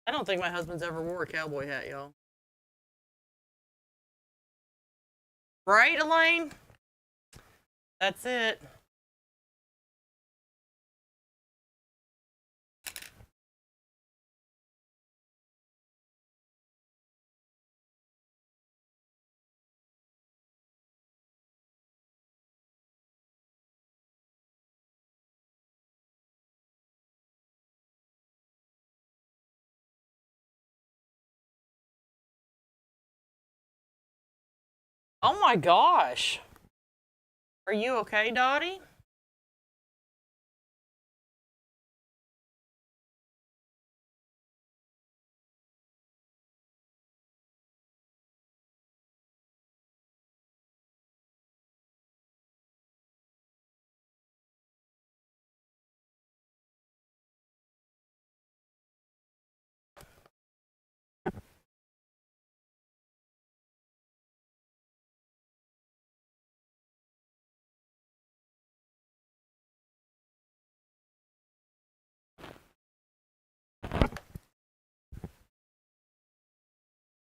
I don't think my husband's ever wore a cowboy hat, y'all. Right, Elaine? That's it. Oh my gosh. Are you okay, Dottie?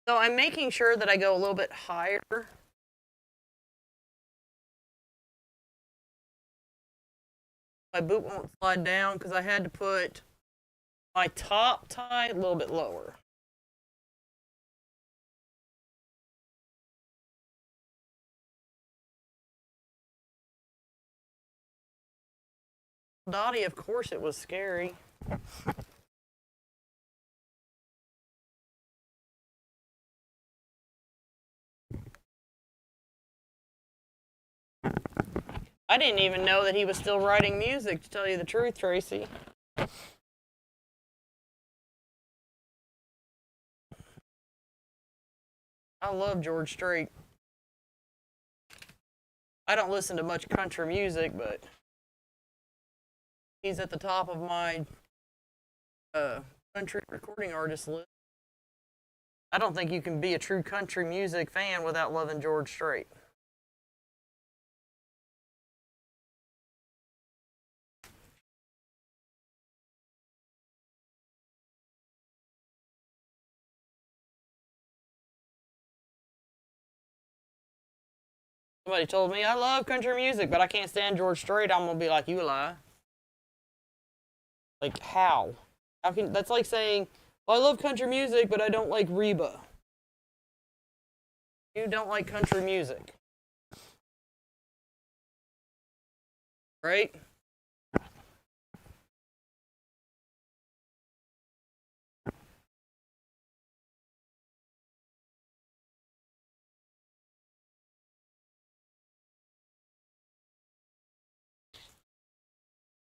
So I'm making sure that I go a little bit higher. My boot won't slide down because I had to put my top tie a little bit lower. Dottie, of course it was scary. I didn't even know that he was still writing music, to tell you the truth, Tracy. I love George Strait. I don't listen to much country music, but he's at the top of my country recording artist list. I don't think you can be a true country music fan without loving George Strait. Somebody told me, I love country music, but I can't stand George Strait. I'm going to be like, you lie. Like, how? How can, that's like saying, well, I love country music, but I don't like Reba. You don't like country music. right?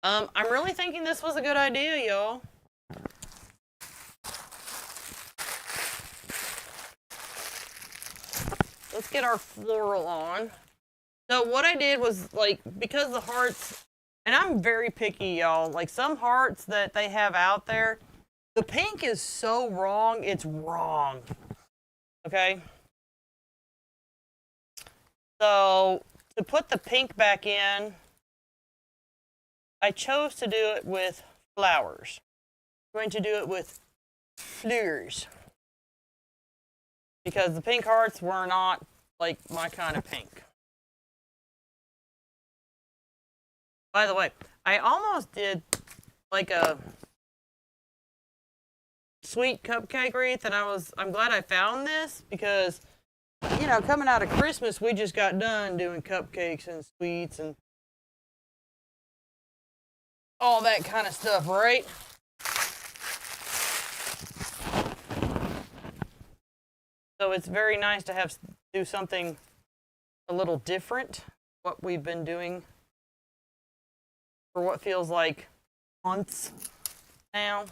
I'm really thinking this was a good idea, y'all. Let's get our floral on. So what I did was, like, because the hearts, and I'm very picky, y'all, like some hearts that they have out there, the pink is so wrong, it's wrong. Okay? So to put the pink back in, I chose to do it with flowers. I'm going to do it with fleurs. Because the pink hearts were not like my kind of pink. By the way, I almost did like a sweet cupcake wreath, and I'm glad I found this because, you know, coming out of Christmas, we just got done doing cupcakes and sweets and all that kind of stuff, right? So it's very nice to do something a little different, what we've been doing for what feels like months now.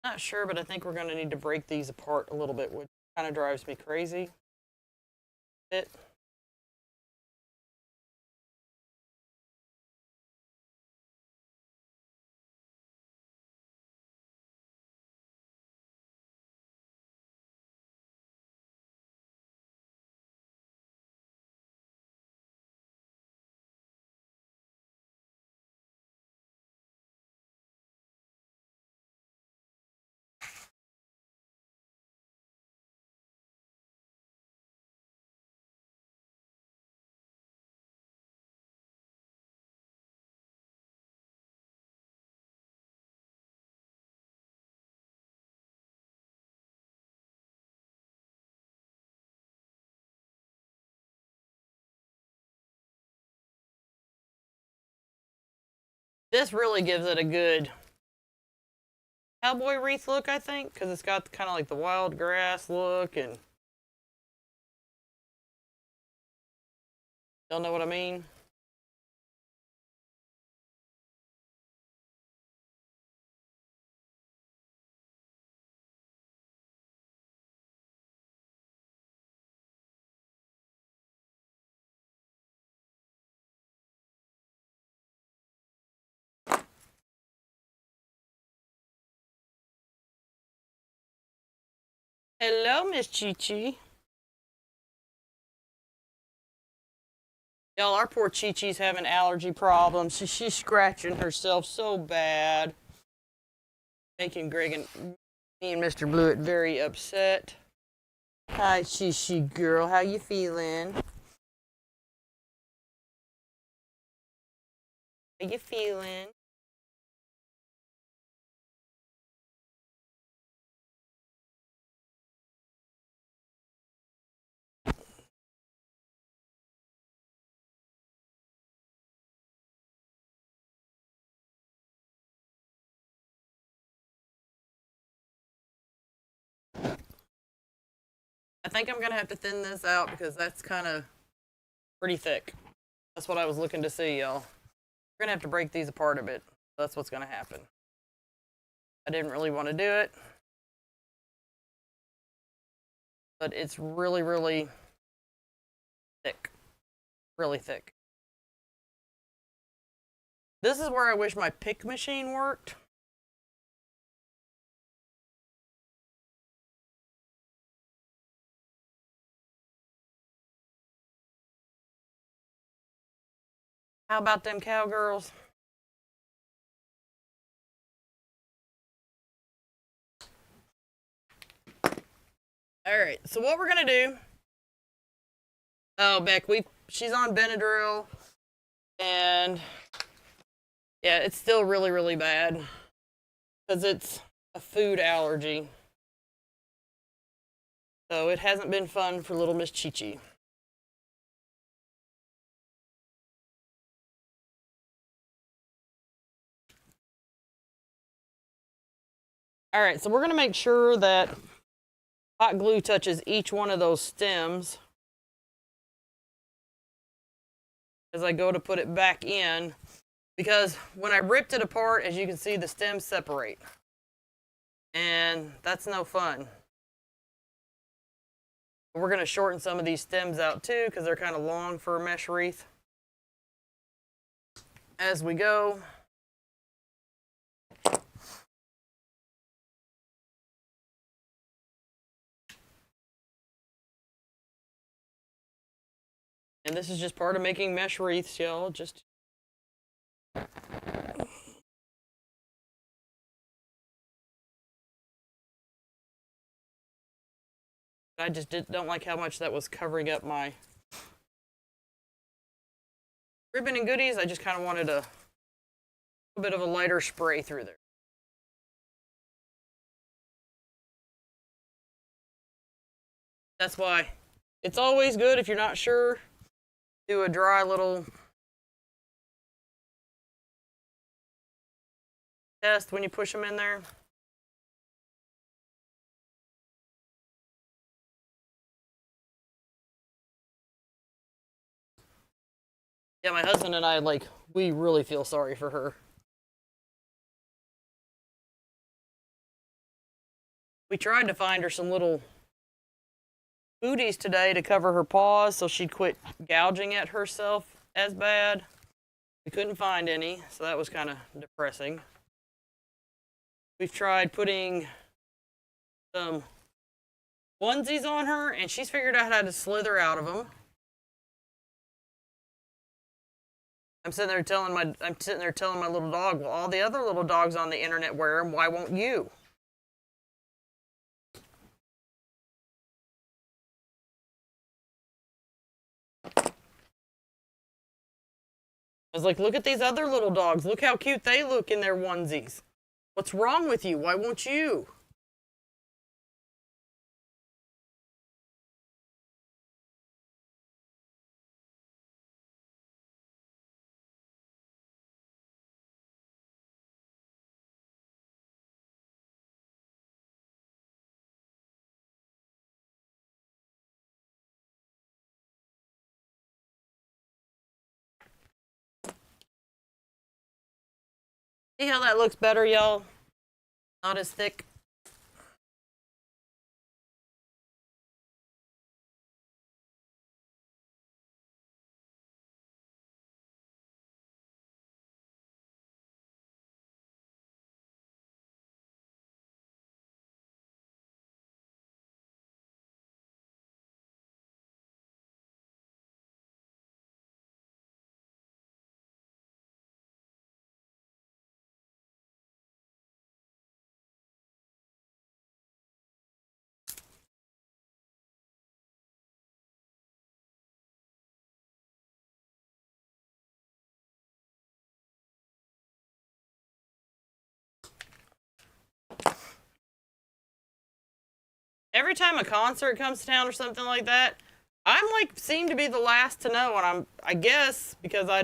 Not sure, but I think we're going to need to break these apart a little bit, which kind of drives me crazy. This really gives it a good cowboy wreath look, I think, because it's got kind of like the wild grass look, and y'all know what I mean? Hello, Miss Chi-Chi. Y'all, our poor Chi-Chi's having allergy problems. She's scratching herself so bad. Making Greg and me and Mr. Blewett very upset. Hi, Chi-Chi girl. How you feeling? How you feeling? I think I'm going to have to thin this out because that's kind of pretty thick. That's what I was looking to see, y'all. We're going to have to break these apart a bit. That's what's going to happen. I didn't really want to do it, but it's really, really thick. Really thick. This is where I wish my pick machine worked. How about them cowgirls? All right, so what we're gonna do, oh, Beck, she's on Benadryl, and yeah, it's still really, really bad, because it's a food allergy. So it hasn't been fun for little Miss Chi-Chi. All right, so we're gonna make sure that hot glue touches each one of those stems as I go to put it back in, because when I ripped it apart, as you can see, the stems separate, and that's no fun. We're going to shorten some of these stems out too, because they're kind of long for a mesh wreath. As we go, and this is just part of making mesh wreaths, y'all. Just I just don't like how much that was covering up my ribbon and goodies. I just kind of wanted a bit of a lighter spray through there. That's why it's always good, if you're not sure, do a dry little test when you push them in there. Yeah, my husband and I, like, we really feel sorry for her. We tried to find her some little booties today to cover her paws so she'd quit gouging at herself as bad. We couldn't find any, so that was kind of depressing. We've tried putting some onesies on her, and she's figured out how to slither out of them. I'm sitting there telling my little dog, well, all the other little dogs on the internet wear them, why won't you? I was like, look at these other little dogs. Look how cute they look in their onesies. What's wrong with you? Why won't you? See how that looks better, y'all? Not as thick. Every time a concert comes to town or something like that, I'm like, seem to be the last to know, and I guess because I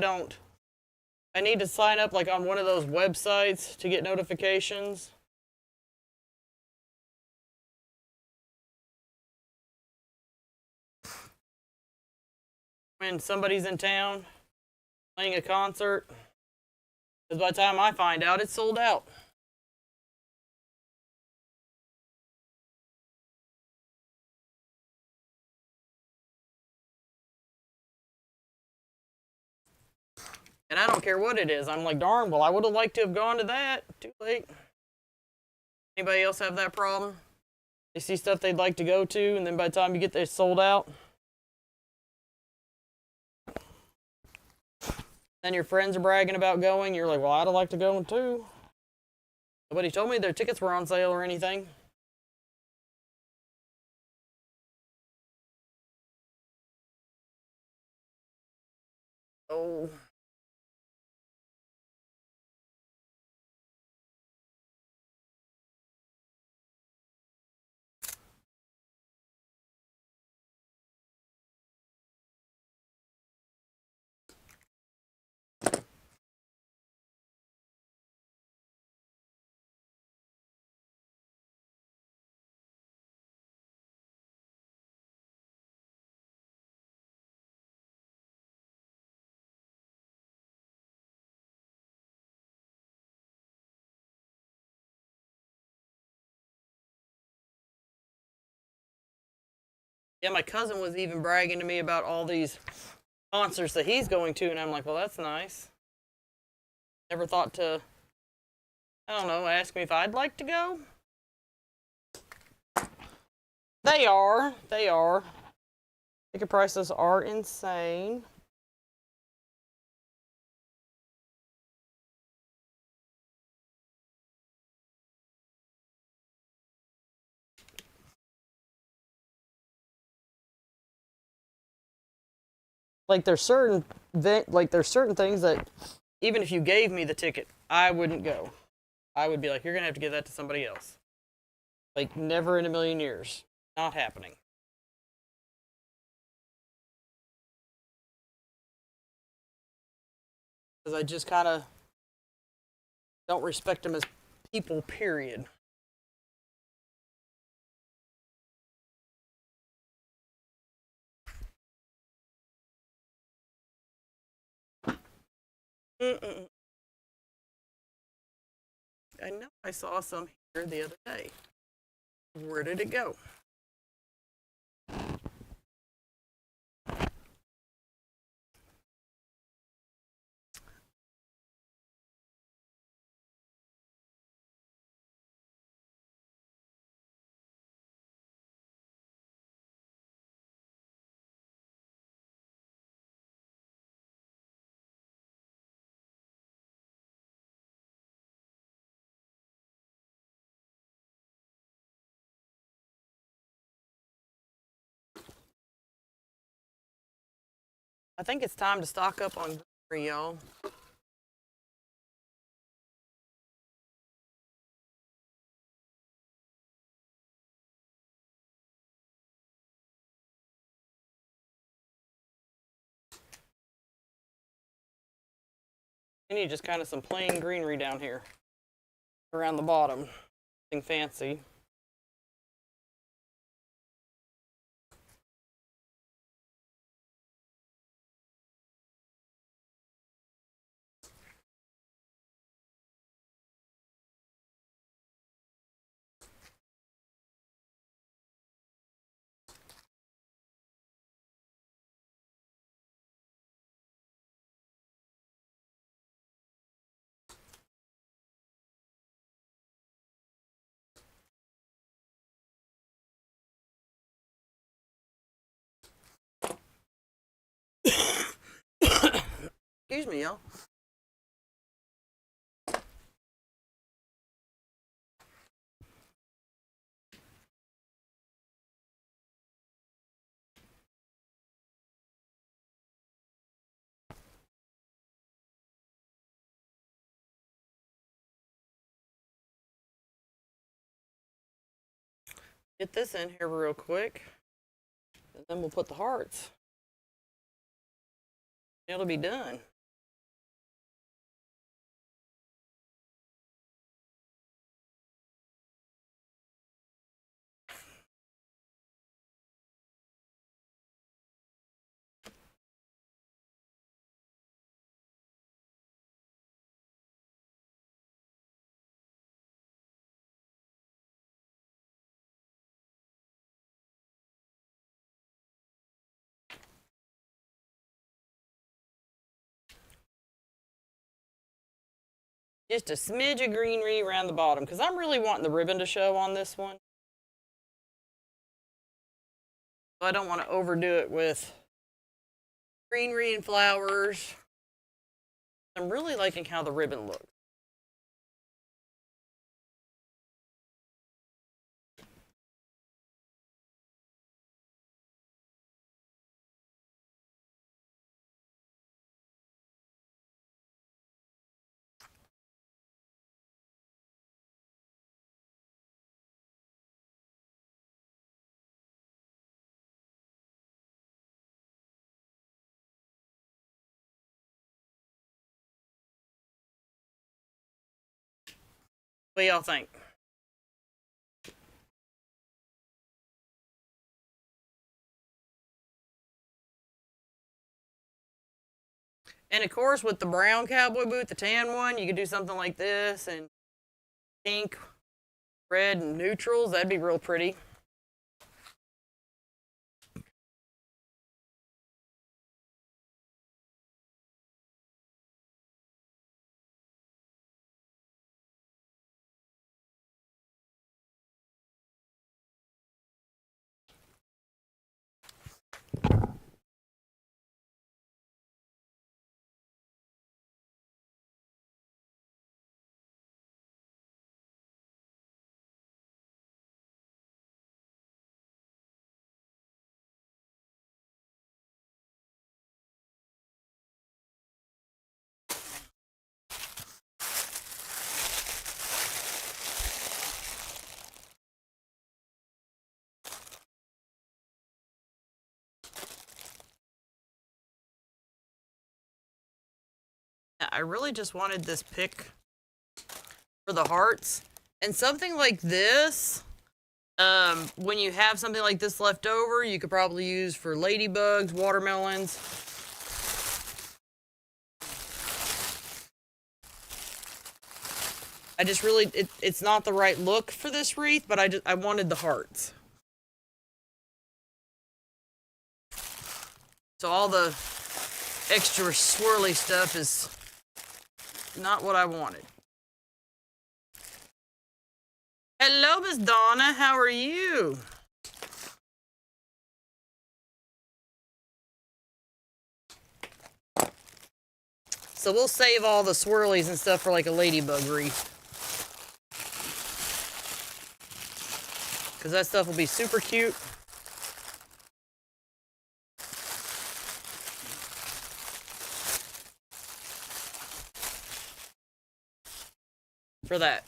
need to sign up like on one of those websites to get notifications. When somebody's in town playing a concert, because by the time I find out, it's sold out. And I don't care what it is. I'm like, darn, well, I would have liked to have gone to that. Too late. Anybody else have that problem? They see stuff they'd like to go to, and then by the time you get there, it's sold out. Then your friends are bragging about going. You're like, well, I'd like to go too. Nobody told me their tickets were on sale or anything. Oh. Yeah, my cousin was even bragging to me about all these concerts that he's going to, and I'm like, well, that's nice. Never thought to, I don't know, ask me if I'd like to go. They are. Ticket prices are insane. Like there's certain things that even if you gave me the ticket, I wouldn't go. I would be like, you're gonna have to give that to somebody else. Like never in a million years. Not happening. Because I just kind of don't respect them as people, period. Mm-mm. I know I saw some here the other day. Where did it go? I think it's time to stock up on Greenery, y'all. We need just kind of some plain greenery down here around the bottom. Nothing fancy. Excuse me, y'all. Get this in here real quick, and then we'll put the hearts. It'll be done. Just a smidge of greenery around the bottom, because I'm really wanting the ribbon to show on this one. I don't want to overdo it with greenery and flowers. I'm really liking how the ribbon looks. What do y'all think? And of course, with the brown cowboy boot, the tan one, you could do something like this, and pink, red, and neutrals. That'd be real pretty. I really just wanted this pick for the hearts. And something like this, when you have something like this left over, you could probably use for ladybugs, watermelons. I just really, it's not the right look for this wreath, but I wanted the hearts. So all the extra swirly stuff is not what I wanted. Hello, Miss Donna. How are you? So we'll save all the swirlies and stuff for like a ladybug wreath. Because that stuff will be super cute. For that.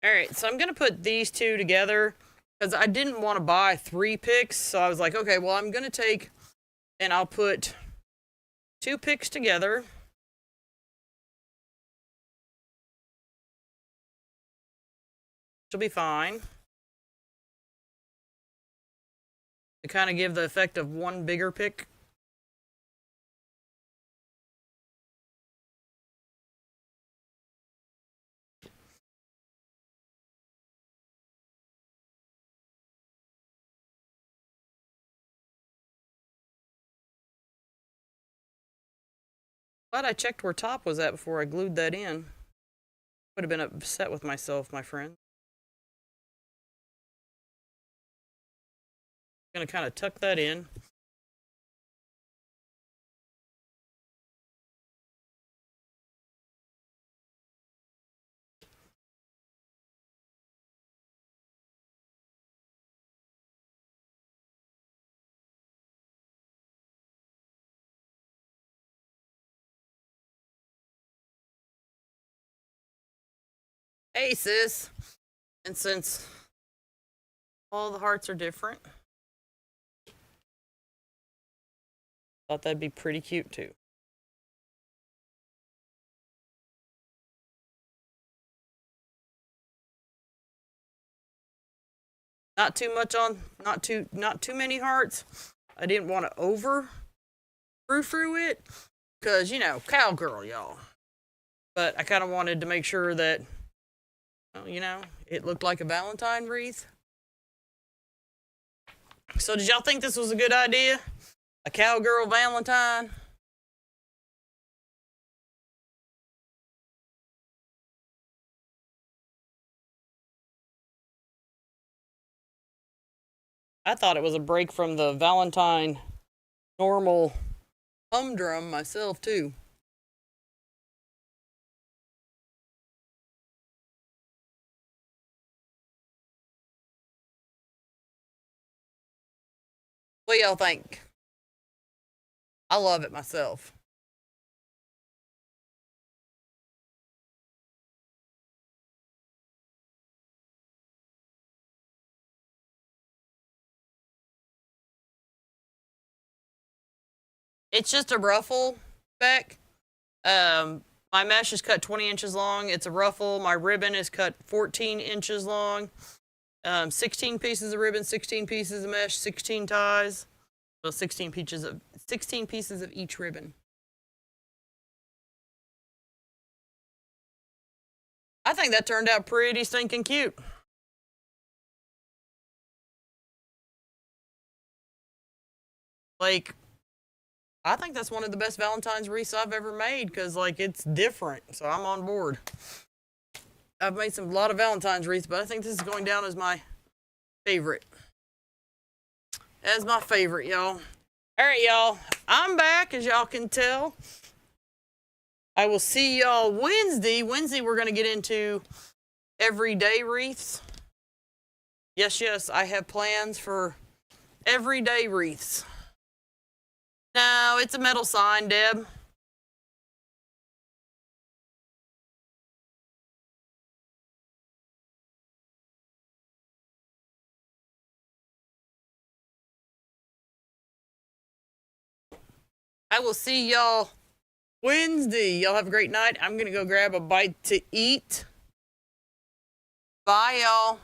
All right, so I'm going to put these two together because I didn't want to buy 3 picks. So I was like, okay, well, I'm going to take and I'll put 2 picks together. She'll be fine. To kind of give the effect of one bigger pick. Glad I checked where top was at before I glued that in. Would have been upset with myself, my friend. I'm gonna kind of tuck that in. Hey, sis. And since all the hearts are different, thought that'd be pretty cute too. Not too much on, not too many hearts. I didn't want to over frou-frou it, because, you know, cowgirl, y'all. But I kind of wanted to make sure that, well, you know, it looked like a Valentine wreath. So did y'all think this was a good idea? A cowgirl Valentine? I thought it was a break from the Valentine normal humdrum myself too. What y'all think? I love it myself. It's just a ruffle, Beck. My mesh is cut 20 inches long. It's a ruffle. My ribbon is cut 14 inches long. 16 pieces of ribbon, 16 pieces of mesh, 16 ties. Well, 16 pieces of each ribbon. I think that turned out pretty stinking cute. Like, I think that's one of the best Valentine's wreaths I've ever made because, like, it's different. So I'm on board. I've made a lot of Valentine's wreaths, but I think this is going down as my favorite. As my favorite, y'all. All right, y'all. I'm back, as y'all can tell. I will see y'all Wednesday. Wednesday, we're going to get into everyday wreaths. Yes, I have plans for everyday wreaths. No, it's a metal sign, Deb. I will see y'all Wednesday. Y'all have a great night. I'm going to go grab a bite to eat. Bye, y'all.